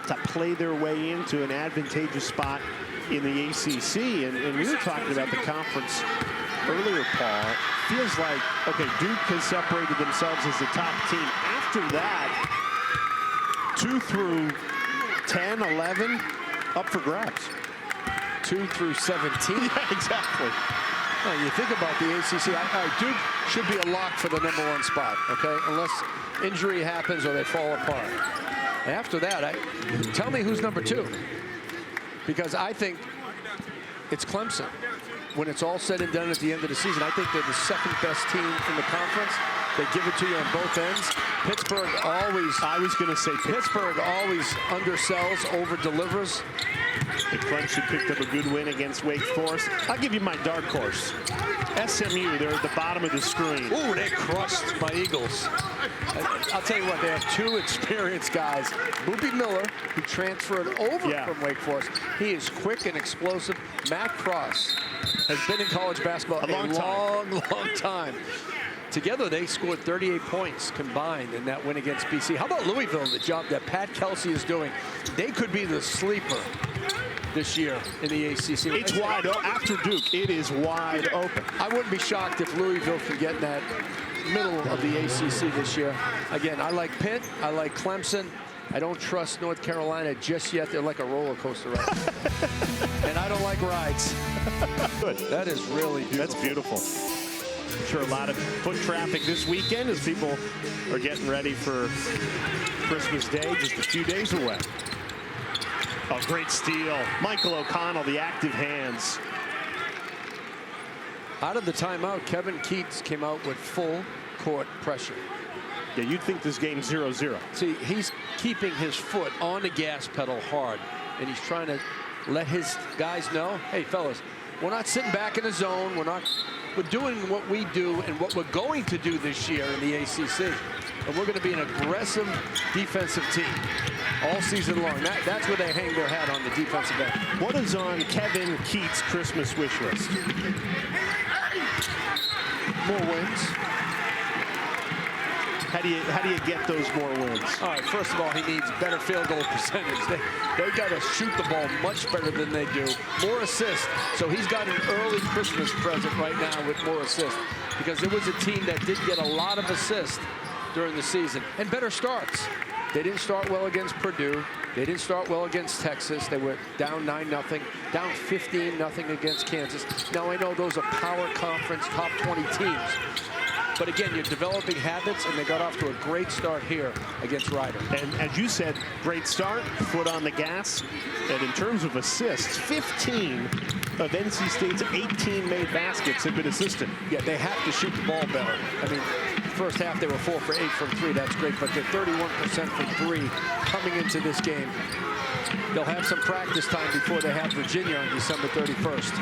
to play their way into an advantageous spot in the ACC. And we were talking about the conference earlier, Paul. Feels like, okay, Duke has separated themselves as the top team. After that, 2 through 10, 11, up for grabs.
2 through 17.
Yeah, exactly.
Well, you think about the ACC, Duke should be a lock for the #1 spot, okay? Unless injury happens or they fall apart. After that, tell me who's #2. Because I think it's Clemson. When it's all said and done at the end of the season, I think they're the second best team in the conference. They give it to you on both ends. Pittsburgh always,
I was going to say
Pittsburgh always undersells, over-delivers.
The Clemson picked up a good win against Wake Forest. I'll give you my dark horse. SMU, they're at the bottom of the screen.
Ooh, they crushed my Eagles. I'll tell you what, they have 2 experienced guys. Boopy Miller, who transferred over from Wake Forest. He is quick and explosive. Matt Cross has been in college basketball a long time. Together, they scored 38 points combined in that win against BC. How about Louisville, the job that Pat Kelsey is doing? They could be the sleeper this year in the ACC.
It's wide open. After Duke, it is wide open.
I wouldn't be shocked if Louisville can get in that middle of the ACC this year. Again, I like Pitt. I like Clemson. I don't trust North Carolina just yet. They're like a roller coaster ride. And I don't like rides.
Good.
That is really beautiful.
That's beautiful. I'm sure a lot of foot traffic this weekend as people are getting ready for Christmas Day, just a few days away. Oh, great steal. Michael O'Connell, the active hands.
Out of the timeout, Kevin Keatts came out with full court pressure.
Yeah, you'd think this game's 0-0.
See, he's keeping his foot on the gas pedal hard, and he's trying to let his guys know, hey, fellas, we're not sitting back in the zone. We're doing what we do and what we're going to do this year in the ACC. And we're going to be an aggressive defensive team all season long. That's where they hang their hat on the defensive end.
What is on Kevin Keatts' Christmas wish list?
More wins.
How do you get those more wins?
All right, first of all, he needs better field goal percentage. They got to shoot the ball much better than they do. More assists. So he's got an early Christmas present right now with more assists, because there was a team that did get a lot of assists during the season, and better starts. They didn't start well against Purdue. They didn't start well against Texas. They were down 9-0, down 15-0 against Kansas. Now, I know those are power conference top 20 teams. But again, you're developing habits, and they got off to a great start here against Rider.
And as you said, great start, foot on the gas. And in terms of assists, 15 of NC State's 18 made baskets have been assisted.
Yeah, they have to shoot the ball better. I mean, first half they were 4 for 8 from 3. That's great, but they're 31% from 3 coming into this game. They'll have some practice time before they have Virginia on December 31st.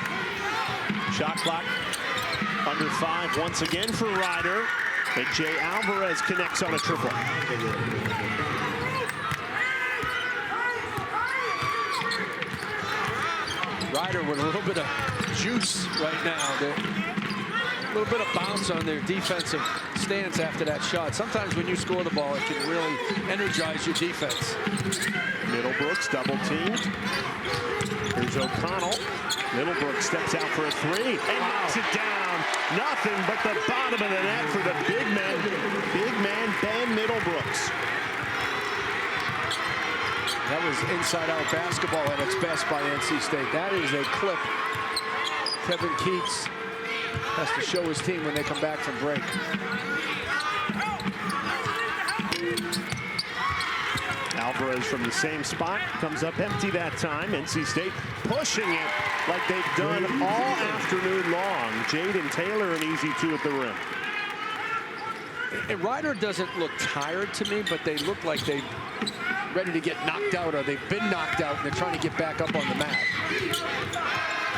Shot clock under 5 once again for Rider. And Jay Alvarez connects on a triple.
Rider with a little bit of juice right now. A little bit of bounce on their defensive stance after that shot. Sometimes when you score the ball, it can really energize your defense.
Middlebrooks double teamed. Here's O'Connell. Middlebrooks steps out for a 3 and knocks it down. Nothing but the bottom of the net for the big man Ben Middlebrooks.
That was inside-out basketball at its best by NC State. That is a clip. Kevin Keatts has to show his team when they come back from break.
Alvarez from the same spot comes up empty that time. NC State pushing it like they've done all afternoon long. Jayden Taylor an easy 2 at the rim.
And Rider doesn't look tired to me, but they look like they're ready to get knocked out, or they've been knocked out and they're trying to get back up on the mat.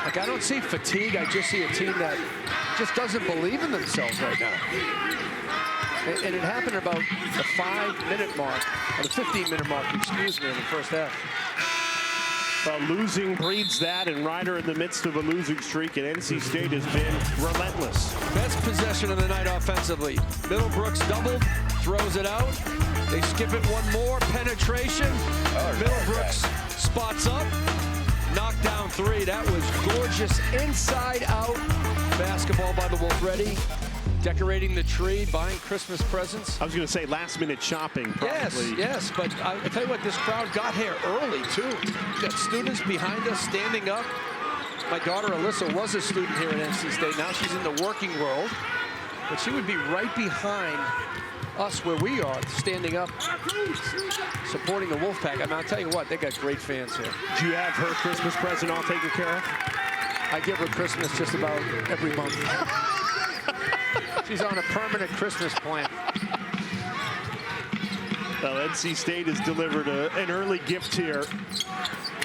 Like, I don't see fatigue. I just see a team that just doesn't believe in themselves right now. And it happened about the 5-minute mark, or the 15-minute mark, excuse me, in the first half.
Losing breeds that, and Rider in the midst of a losing streak, and NC State has been relentless.
Best possession of the night offensively. Middlebrooks doubled, throws it out. They skip it one more, penetration. Middlebrooks spots up, knocked down 3. That was gorgeous inside-out basketball by the Wolf. Ready, decorating the tree, buying Christmas presents.
I was going to say last-minute shopping, probably.
Yes, but I tell you what, this crowd got here early, too. We got students behind us standing up. My daughter, Alyssa, was a student here at NC State. Now she's in the working world, but she would be right behind us where we are, standing up, supporting the Wolfpack. I mean, I'll tell you what, they got great fans here.
Do you have her Christmas present all taken care of?
I give her Christmas just about every month. She's on a permanent Christmas plan.
Well, NC State has delivered an early gift here.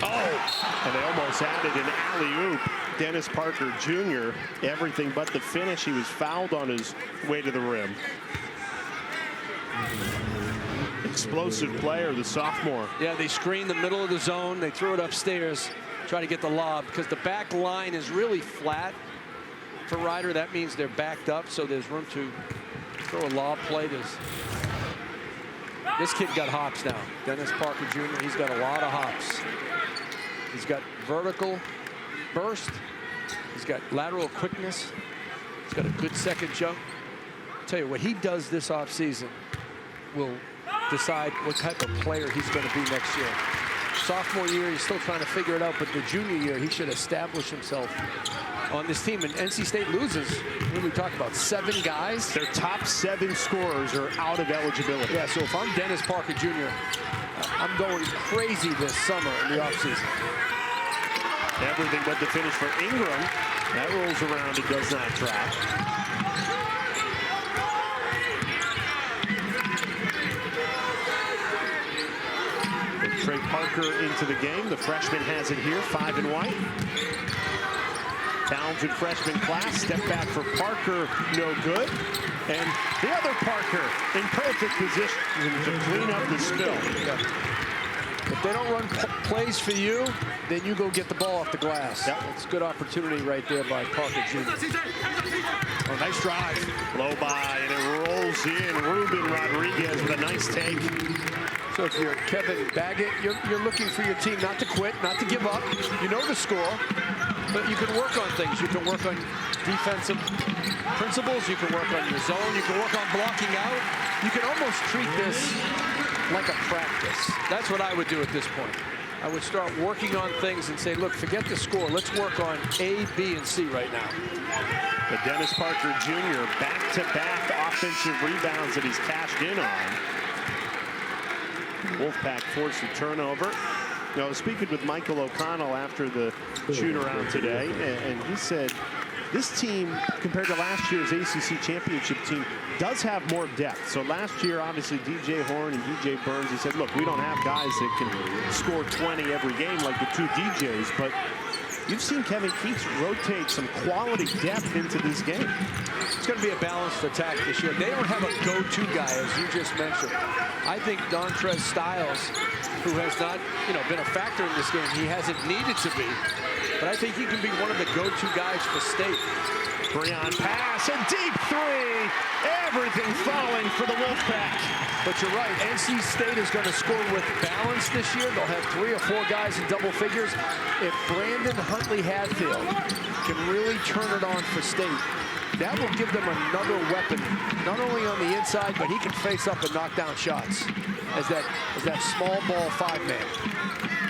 Oh, and they almost added an alley-oop. Dennis Parker Jr., everything but the finish. He was fouled on his way to the rim. Explosive player, the sophomore.
Yeah, they screened the middle of the zone. They threw it upstairs, try to get the lob, because the back line is really flat for Rider. That means they're backed up, so there's room to throw a lob play. This kid got hops now. Dennis Parker Jr., he's got a lot of hops. He's got vertical burst. He's got lateral quickness. He's got a good second jump. I'll tell you, what he does this offseason will decide what type of player he's going to be next year. Sophomore year, he's still trying to figure it out, but the junior year, he should establish himself on this team. And NC State loses, what do we talk about, 7 guys?
Their top 7 scorers are out of eligibility.
Yeah, so if I'm Dennis Parker Jr., I'm going crazy this summer in the offseason.
Everything but the finish for Ingram. That rolls around and does not trap. Trey Parker into the game. The freshman has it here, 5 and white. Talented freshman class. Step back for Parker, no good. And the other Parker in perfect position to clean up the spill.
Yeah. If they don't run plays for you, then you go get the ball off the glass.
Yep.
It's a good opportunity right there by Parker Jr. Oh, nice drive.
Low by, and it rolls in. Ruben Rodriguez with a nice take.
So if you're Kevin Baggett, you're looking for your team not to quit, not to give up. You know the score, but you can work on things. You can work on defensive principles. You can work on your zone. You can work on blocking out. You can almost treat this like a practice. That's what I would do at this point. I would start working on things and say, look, forget the score. Let's work on A, B, and C right now.
But Dennis Parker Jr. back-to-back offensive rebounds that he's cashed in on. Wolfpack forced a turnover. Now, I was speaking with Michael O'Connell after the shoot-around today, and he said this team, compared to last year's ACC championship team, does have more depth. So last year, obviously, DJ Horn and DJ Burns, he said, look, we don't have guys that can score 20 every game like the 2 DJs, but you've seen Kevin Keatts rotate some quality depth into this game.
It's going to be a balanced attack this year. They don't have a go-to guy, as you just mentioned. I think Dontrez Styles, who has not, been a factor in this game, he hasn't needed to be, but I think he can be one of the go-to guys for State.
Breon pass, a deep 3. Everything falling for the Wolfpack.
But you're right, NC State is going to score with balance this year. They'll have 3 or 4 guys in double figures. If Brandon Huntley-Hatfield can really turn it on for State, that will give them another weapon, not only on the inside, but he can face up and knock down shots as that small ball 5-man.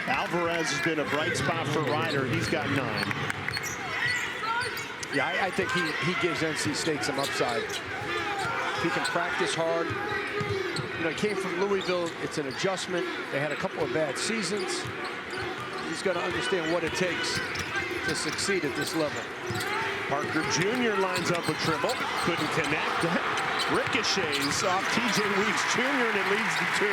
Alvarez has been a bright spot for Ryder. He's got 9.
Yeah, I think he gives NC State some upside. He can practice hard. He came from Louisville. It's an adjustment. They had a couple of bad seasons. He's got to understand what it takes to succeed at this level.
Parker Jr. lines up a dribble. Couldn't connect. Ricochets off TJ Weeks Jr. and it leads to 2.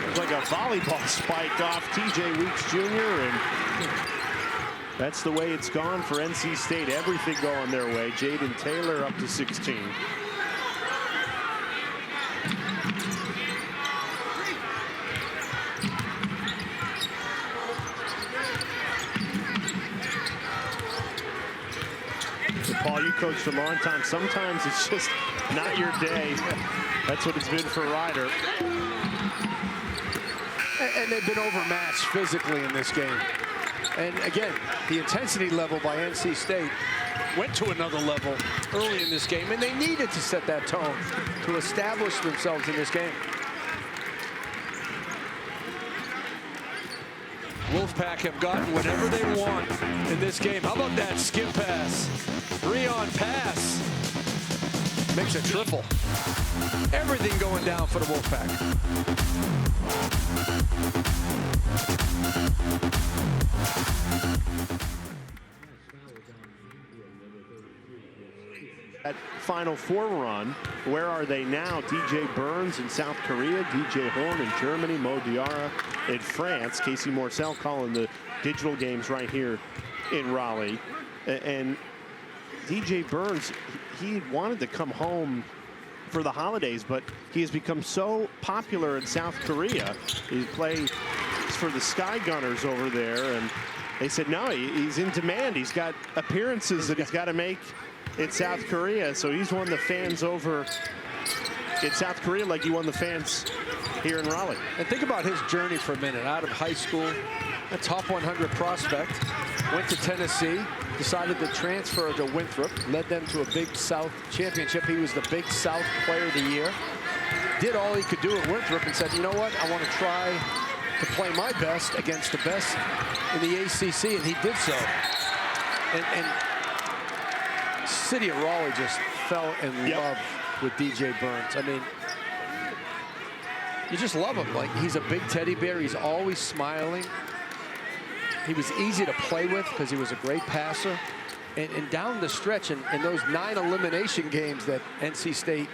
It's like a volleyball spike off TJ Weeks Jr. and that's the way it's gone for NC State. Everything going their way. Jayden Taylor up to 16. Paul, you coached a long time. Sometimes it's just not your day. That's what it's been for Ryder.
And they've been overmatched physically in this game. And again, the intensity level by NC State went to another level early in this game, and they needed to set that tone to establish themselves in this game. Wolfpack have gotten whatever they want in this game. How about that skip pass? Breon pass. Makes a triple. Everything going down for the Wolfpack.
That Final Four run, where are they now? DJ Burns in South Korea, DJ Horn in Germany, Mo Diarra in France, Casey Morcell calling the digital games right here in Raleigh. And DJ Burns, he wanted to come home for the holidays, but he has become so popular in South Korea. He plays for the Sky Gunners over there, and they said, no, he's in demand. He's got appearances that he's got to make in South Korea, so he's won the fans over in South Korea like he won the fans here in Raleigh.
And think about his journey for a minute. Out of high school, a top 100 prospect, went to Tennessee, decided to transfer to Winthrop, led them to a Big South championship. He was the Big South Player of the Year. Did all he could do at Winthrop and said, you know what, I want to try to play my best against the best in the ACC, and he did so. And City of Raleigh just fell in love with DJ Burns. I mean, you just love him. Like, he's a big teddy bear. He's always smiling. He was easy to play with because he was a great passer. And down the stretch in those 9 elimination games that NC State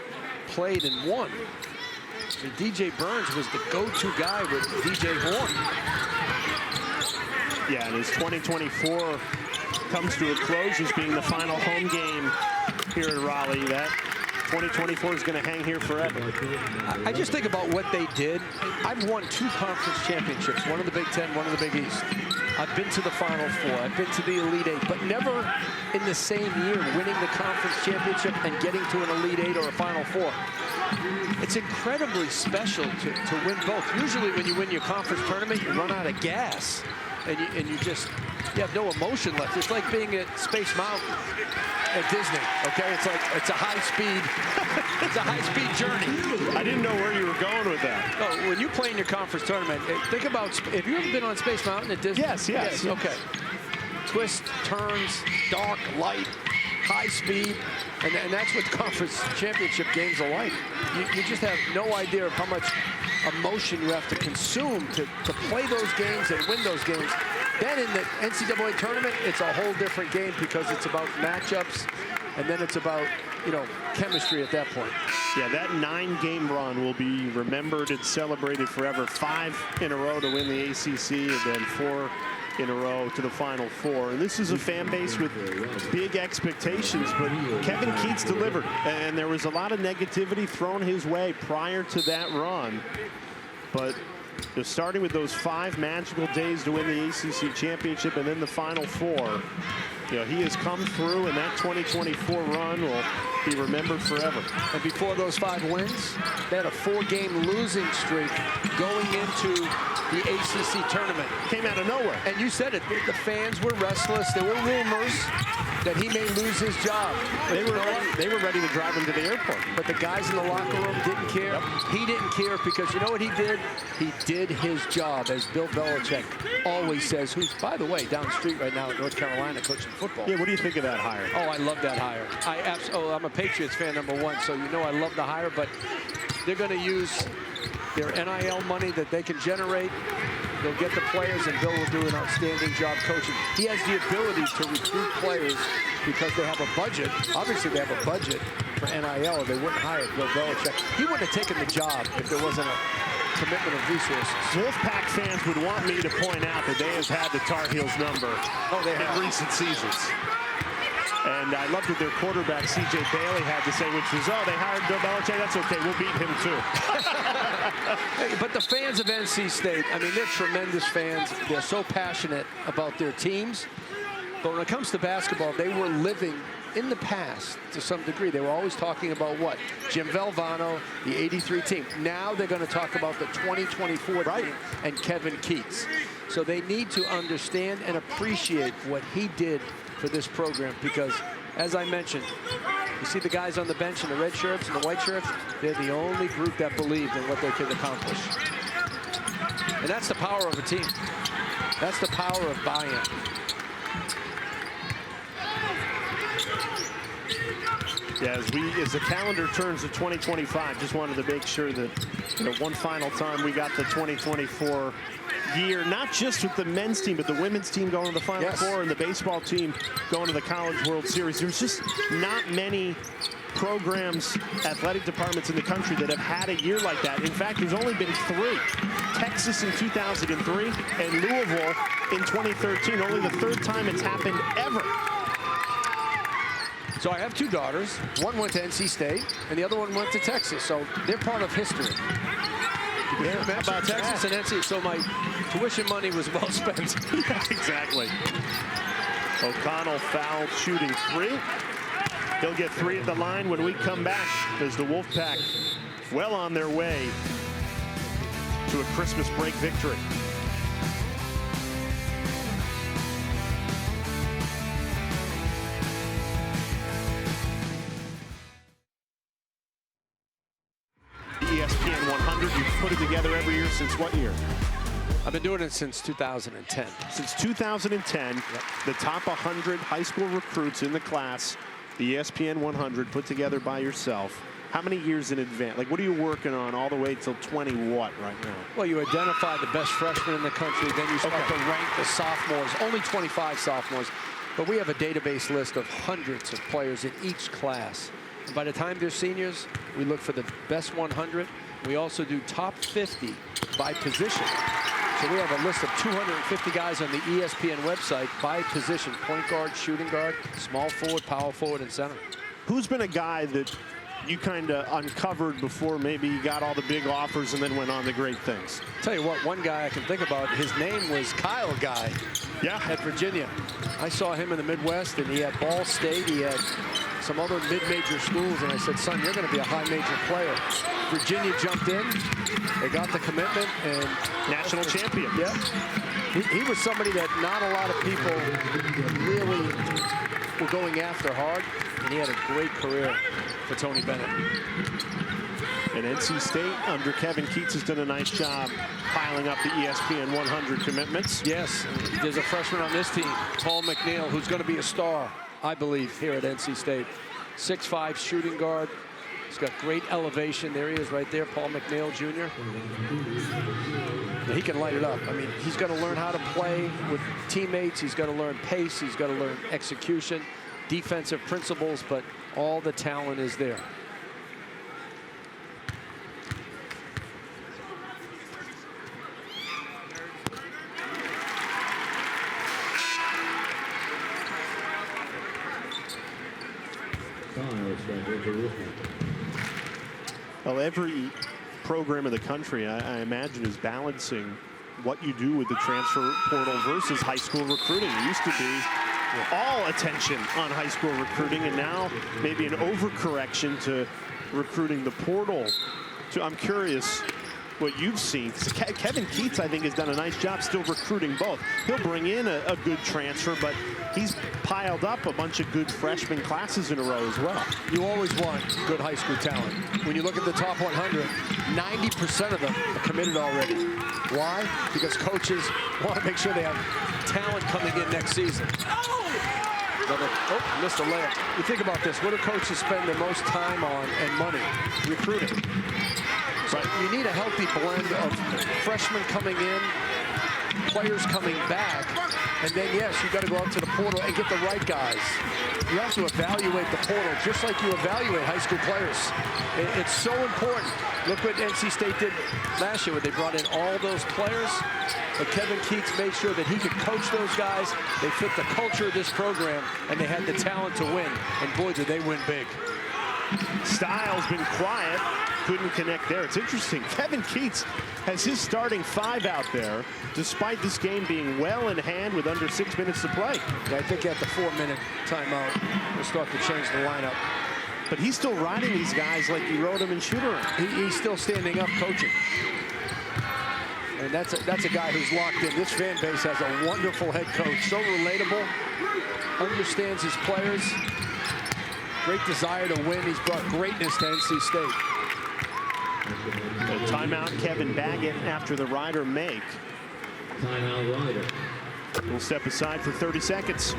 played and won, I mean, DJ Burns was the go-to guy with DJ Horn.
Yeah, and his 2024 comes to a close as being the final home game here in Raleigh. That 2024 is going to hang here forever.
I just think about what they did. I've won 2 conference championships, one in the Big Ten, one in the Big East. I've been to the Final Four. I've been to the Elite Eight, but never in the same year winning the conference championship and getting to an Elite Eight or a Final Four. It's incredibly special to win both. Usually when you win your conference tournament, you run out of gas and you have no emotion left. It's like being at Space Mountain at Disney, okay? It's a high-speed journey.
I didn't know where you were going with that.
No, when you play in your conference tournament, think about, have you ever been on Space Mountain at Disney?
Yes.
Okay. Twists, turns, dark, light, high speed, and that's what conference championship games are like. You just have no idea of how much emotion you have to consume to play those games and win those games. Then in the NCAA tournament, it's a whole different game because it's about matchups, and then it's about, chemistry at that point.
Yeah, that 9-game run will be remembered and celebrated forever. 5 in a row to win the ACC, and then 4 in a row to the Final Four. And this is a fan base with big expectations, but Kevin Keatts delivered. And there was a lot of negativity thrown his way prior to that run. But starting with those 5 magical days to win the ACC championship and then the Final Four, he has come through, and that 2024 run will be remembered forever.
And before those 5 wins, they had a 4-game losing streak going into the ACC tournament.
Came out of nowhere.
And you said it, the fans were restless. There were rumors that he may lose his job.
They were ready to drive him to the airport.
But the guys in the locker room didn't care. Yep. He didn't care because you know what he did? He did his job, as Bill Belichick always says, who's, by the way, down the street right now in North Carolina coaching football.
Yeah, what do you think of that hire?
Oh, I love that hire. I'm a Patriots fan, #1, so I love the hire, but they're going to use their NIL money that they can generate. They'll get the players, and Bill will do an outstanding job coaching. He has the ability to recruit players because they have a budget. Obviously, they have a budget for NIL, or they wouldn't hire Bill Belichick. He wouldn't have taken the job if there wasn't a commitment of resources.
Wolfpack fans would want me to point out that they have had the Tar Heels number in recent seasons. And I loved what their quarterback, C.J. Bailey, had to say, which was, they hired Bill Belichick. That's okay. We'll beat him, too.
But the fans of NC State, I mean, they're tremendous fans. They're so passionate about their teams. But when it comes to basketball, they were living in the past to some degree. They were always talking about what? Jim Valvano, the '83 team. Now they're going to talk about the 2024 team and Kevin Keatts. So they need to understand and appreciate what he did for this program, because as I mentioned, you see the guys on the bench in the red shirts and the white shirts, they're the only group that believed in what they could accomplish. And that's the power of a team. That's the power of buy-in.
Yeah, as the calendar turns to 2025, just wanted to make sure that one final time we got the 2024 year, not just with the men's team, but the women's team going to the Final Four and the baseball team going to the College World Series. There's just not many programs, athletic departments in the country that have had a year like that. In fact, there's only been 3. Texas in 2003 and Louisville in 2013. Only the 3rd time it's happened ever.
So I have 2 daughters. One went to NC State, and the other one went to Texas. So they're part of history. Yeah, about Texas and NC. So my tuition money was well spent.
Exactly. O'Connell fouled shooting 3. He'll get 3 at the line when we come back, as the Wolfpack well on their way to a Christmas break victory. ESPN 100, you've put it together every year since what year?
I've been doing it since 2010.
Since 2010, the top 100 high school recruits in the class, the ESPN 100 put together by yourself. How many years in advance? Like, what are you working on all the way till 20 what right now?
Well, you identify the best freshmen in the country, then you start to rank the sophomores, only 25 sophomores. But we have a database list of hundreds of players in each class. And by the time they're seniors, we look for the best 100. We also do top 50 by position. So we have a list of 250 guys on the ESPN website by position: point guard, shooting guard, small forward, power forward, and center.
Who's been a guy that you kind of uncovered before maybe you got all the big offers and then went on to great things?
Tell you what, one guy I can think about, his name was Kyle Guy.
Yeah.
At Virginia. I saw him in the Midwest, and he had Ball State, he had some other mid-major schools, and I said, son, you're going to be a high major player. Virginia jumped in, they got the commitment, and national champion. Yeah. He was somebody that not a lot of people really were going after hard, and he had a great career for Tony Bennett.
And NC State under Kevin Keatts has done a nice job piling up the ESPN 100 commitments.
Yes, there's a freshman on this team, Paul McNeil, who's going to be a star, I believe, here at NC State. 6'5" shooting guard. He's got great elevation. There he is right there, Paul McNeil Jr. He can light it up. I mean, he's got to learn how to play with teammates. He's got to learn pace. He's got to learn execution, defensive principles, but all the talent is there.
Well, every program in the country, I imagine, is balancing what you do with the transfer portal versus high school recruiting. It used to be all attention on high school recruiting, and now maybe an overcorrection to recruiting the portal. So I'm curious what you've seen. Kevin Keatts, I think, has done a nice job still recruiting both. He'll bring in a good transfer, but he's piled up a bunch of good freshman classes in a row as well.
You always want good high school talent. When you look at the top 100, 90% of them are committed already. Why? Because coaches want to make sure they have talent coming in next season. Oh, missed a layup. You think about this. What do coaches spend the most time on and money? Recruiting. So you need a healthy blend of freshmen coming in, players coming back, and then, yes, you've got to go out to the portal and get the right guys. You have to evaluate the portal just like you evaluate high school players. It's so important. Look what NC State did last year when they brought in all those players, but Kevin Keatts made sure that he could coach those guys. They fit the culture of this program, and they had the talent to win, and boy, did they win big.
Styles been quiet. Couldn't connect there. It's interesting. Kevin Keatts has his starting five out there, despite this game being well in hand with under 6 minutes to play.
Yeah, I think at the 4-minute timeout, we'll start to change the lineup.
But he's still riding these guys like he rode them in shooter.
He's still standing up coaching. And that's a guy who's locked in. This fan base has a wonderful head coach. So relatable, understands his players, great desire to win. He's brought greatness to NC State.
A timeout, Kevin Baggett after the Rider make.
Timeout, Rider.
We'll step aside for 30 seconds.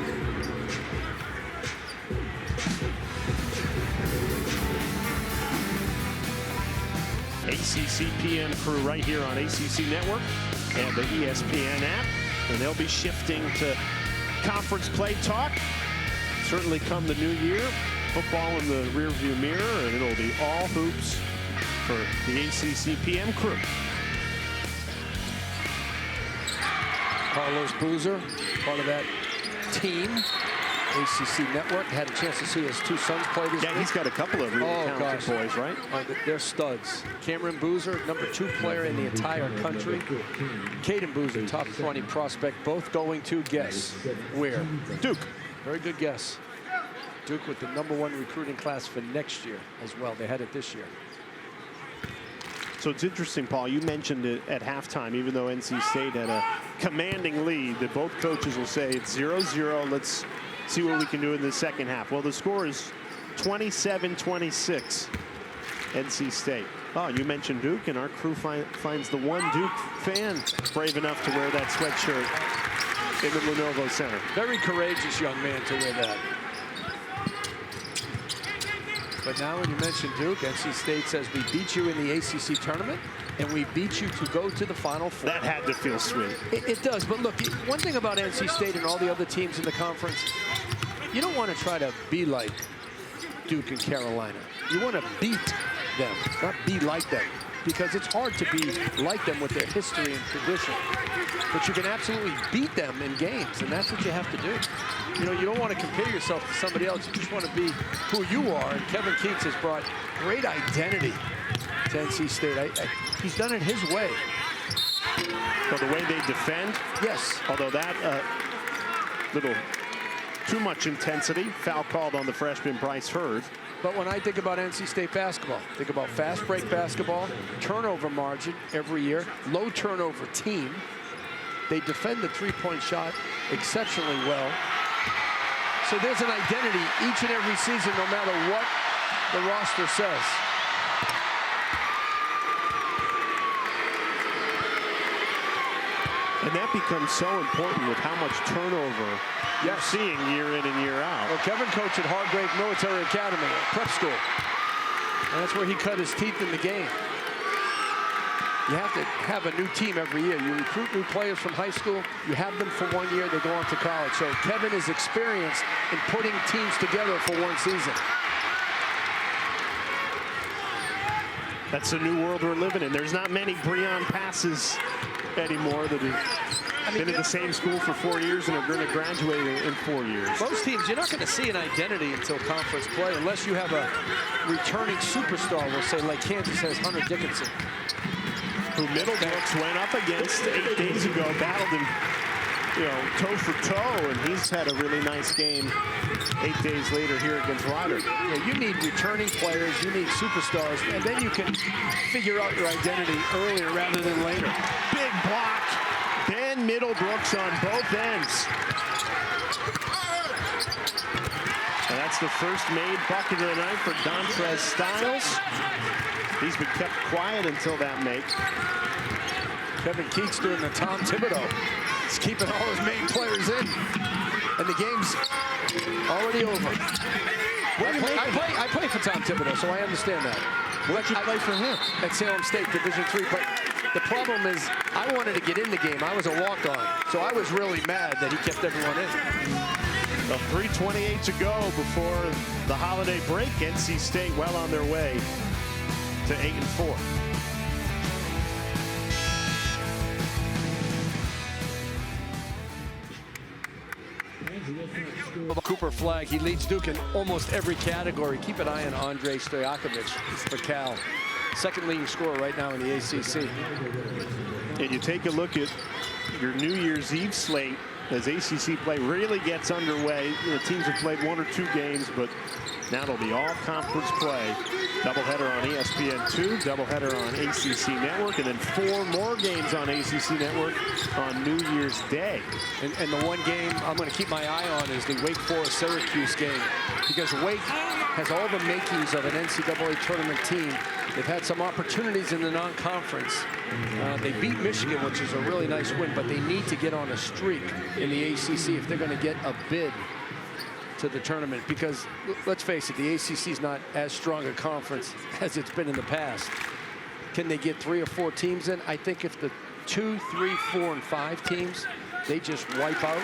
ACC PM crew right here on ACC Network and the ESPN app. And they'll be shifting to conference play talk. Certainly come the new year. Football in the rearview mirror, and it'll be all hoops for the ACC PM crew.
Carlos Boozer, part of that team, ACC Network. Had a chance to see his two sons play this week.
Yeah, he's got a couple of really talented boys, right?
They're studs. Cameron Boozer, #2 player in the entire country. Caden Boozer, top 20 prospect, both going to guess where?
Duke.
Very good guess. Duke with the #1 recruiting class for next year as well. They had it this year.
So it's interesting, Paul, you mentioned it at halftime, even though NC State had a commanding lead, that both coaches will say it's 0-0. Let's see what we can do in the second half. Well, the score is 27-26, NC State. Oh, you mentioned Duke, and our crew finds the one Duke fan brave enough to wear that sweatshirt in the Lenovo Center.
Very courageous young man to wear that. But now when you mention Duke, NC State says we beat you in the ACC tournament, and we beat you to go to the Final Four.
That had to feel sweet.
It does, but look, one thing about NC State and all the other teams in the conference, you don't want to try to be like Duke and Carolina. You want to beat them, not be like them, because it's hard to be like them with their history and tradition. But you can absolutely beat them in games, and that's what you have to do. You know, you don't want to compare yourself to somebody else. You just want to be who you are, and Kevin Keatts has brought great identity to NC State. He's done it his way.
So the way they defend,
yes.
Although that little too much intensity, foul called on the freshman Bryce Hurd.
But when I think about NC State basketball, think about fast break basketball, turnover margin every year, low turnover team. They defend the three-point shot exceptionally well. So there's an identity each and every season, no matter what the roster says.
And that becomes so important with how much turnover you're seeing year in and year out.
Well, Kevin coached at Hargrave Military Academy, prep school. And that's where he cut his teeth in the game. You have to have a new team every year. You recruit new players from high school. You have them for 1 year. They go on to college. So Kevin is experienced in putting teams together for one season.
That's the new world we're living in. There's not many Breon passes anymore that have been in the same school for 4 years and are going to graduate in 4 years.
Most teams, you're not going to see an identity until conference play unless you have a returning superstar, we'll say, like Kansas has Hunter Dickinson.
Who Middlebrooks went up against 8 days ago, battled him, you know, toe for toe, and he's had a really nice game 8 days later here against Rider.
Yeah, you need returning players, you need superstars, and then you can figure out your identity earlier rather than later.
Big block, Ben Middlebrooks on both ends. And that's the first made bucket of the night for Dontrez Styles. He's been kept quiet until that make.
Kevin Keatts doing the Tom Thibodeau. He's keeping all his main players in. And the game's already over. I play for Tom Thibodeau, so I understand that.
Where'd you play for him?
At Salem State, Division III. But the problem is, I wanted to get in the game. I was a walk-on. So I was really mad that he kept everyone in.
Well, 3:28 to go before the holiday break. NC State well on their way to 8-4.
Cooper flag. He leads Duke in almost every category. Keep an eye on Andre Stojakovic for Cal. Second leading scorer right now in the ACC.
And you take a look at your New Year's Eve slate as ACC play really gets underway. The teams have played 1 or 2 games, but now it'll be all conference play. Doubleheader on ESPN2, doubleheader on ACC Network, and then 4 more games on ACC Network on New Year's Day.
And the one game I'm going to keep my eye on is the Wake Forest-Syracuse game, because Wake has all the makings of an NCAA tournament team. They've had some opportunities in the non-conference. They beat Michigan, which is a really nice win, but they need to get on a streak in the ACC if they're going to get a bid to the tournament, because let's face it, the ACC is not as strong a conference as it's been in the past. Can they get 3 or 4 teams in? I think if the 2, 3, 4, and 5 teams, they just wipe out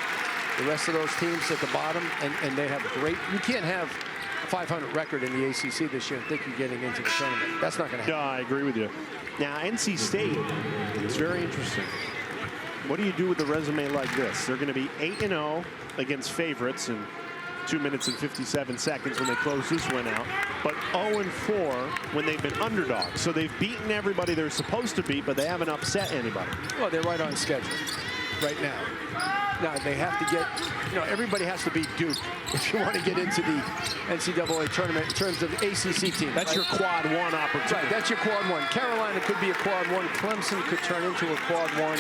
the rest of those teams at the bottom, and they have great. You can't have a 500 record in the ACC this year and think you're getting into the tournament. That's not going to happen.
No, I agree with you. Now, NC State is very interesting. What do you do with a resume like this? They're going to be 8-0 against favorites in 2 minutes and 57 seconds when they close this one out, but 0-4 when they've been underdogs. So they've beaten everybody they're supposed to beat, but they haven't upset anybody.
Well, they're right on schedule right now. Now, they have to get, you know, everybody has to beat Duke if you want to get into the NCAA tournament in terms of ACC team.
That's your quad 1 opportunity.
Right, that's your quad 1. Carolina could be a quad 1. Clemson could turn into a quad 1.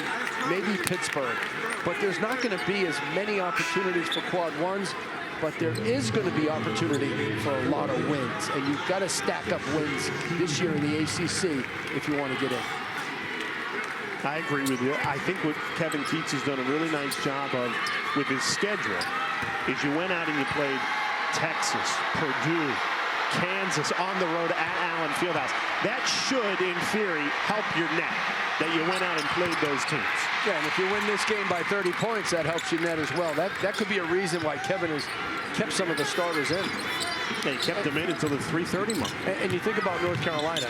Maybe Pittsburgh. But there's not going to be as many opportunities for quad 1s but there is going to be opportunity for a lot of wins, and you've got to stack up wins this year in the ACC if you want to get in.
I agree with you. I think what Kevin Keatts has done a really nice job of with his schedule is you went out and you played Texas, Purdue, Kansas on the road at Allen Fieldhouse. That should, in theory, help your net, that you went out and played those teams.
Yeah, and if you win this game by 30 points, that helps your net as well. That could be a reason why Kevin has kept some of the starters in.
They kept them in until the 3:30 mark.
And you think about North Carolina,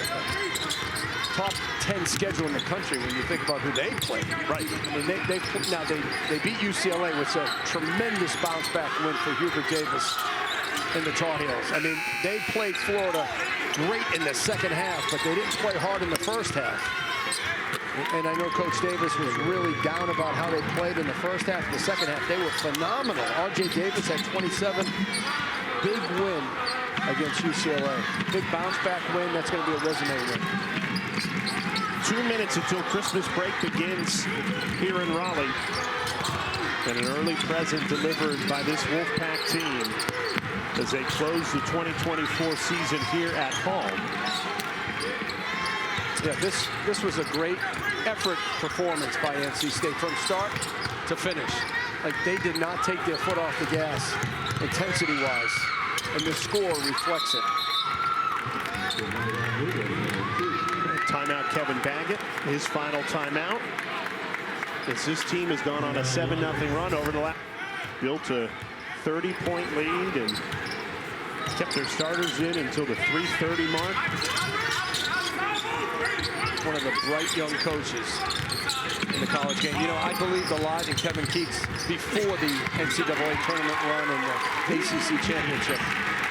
top 10 schedule in the country when you think about who they played.
Right.
I mean, they beat UCLA, with a tremendous bounce back win for Hubert Davis in the Tar Heels. I mean, they played Florida great in the second half, but they didn't play hard in the first half. And I know Coach Davis was really down about how they played in the first half. In the second half, they were phenomenal. R.J. Davis had 27. Big win against UCLA. Big bounce back win. That's going to be a resume win.
2 minutes until Christmas break begins here in Raleigh. And an early present delivered by this Wolfpack team as they close the 2024 season here at home.
Yeah, this was a great effort performance by NC State from start to finish. Like, they did not take their foot off the gas intensity-wise, and the score reflects it.
Timeout, Kevin Baggett, his final timeout. As this team has gone on a 7-0 run over the last, built a 30-point lead and kept their starters in until the 3:30 mark.
One of the bright young coaches in the college game. You know, I believed a lot in Kevin Keatts before the NCAA tournament run and the ACC championship.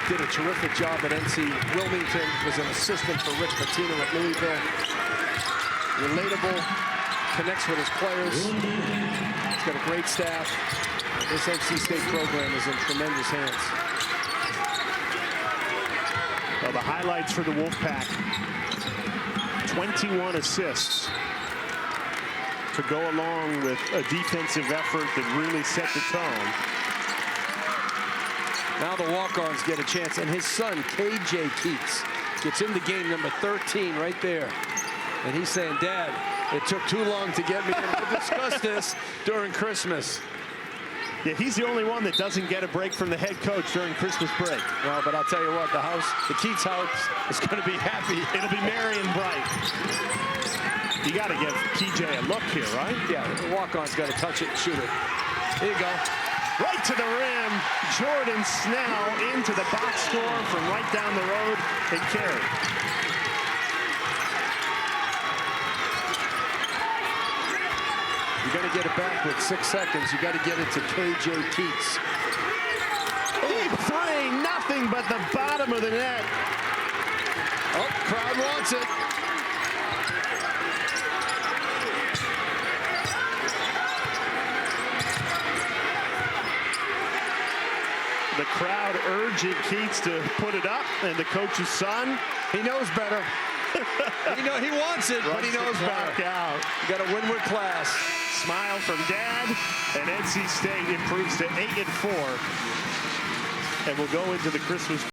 Did a terrific job at NC Wilmington, was an assistant for Rick Pitino at Louisville. Relatable, connects with his players. He's got a great staff. This NC State program is in tremendous hands.
Well, the highlights for the Wolfpack: 21 assists to go along with a defensive effort that really set the tone.
Now the walk-ons get a chance, and his son, KJ Keatts, gets into game number 13 right there. And he's saying, Dad, it took too long to get me in. We'll discuss this during Christmas.
Yeah, he's the only one that doesn't get a break from the head coach during Christmas break.
No, but I'll tell you what, the Keatts house is going to be happy.
It'll be merry and bright. You got to give KJ a look here, right?
Yeah, the walk-on's got to touch it and shoot it. Here you go.
Right to the rim. Jordan Snell into the box score from right down the road and carry.
You got to get it back with 6 seconds. You got to get it to KJ Keatts.
Deep three, nothing but the bottom of the net.
Oh, crowd wants it.
The crowd urging Keatts to put it up, and the coach's son,
he knows better. He wants it, but he knows better.
Out.
You got to win with class.
Smile from Dad, and NC State improves to 8-4, and will go into the Christmas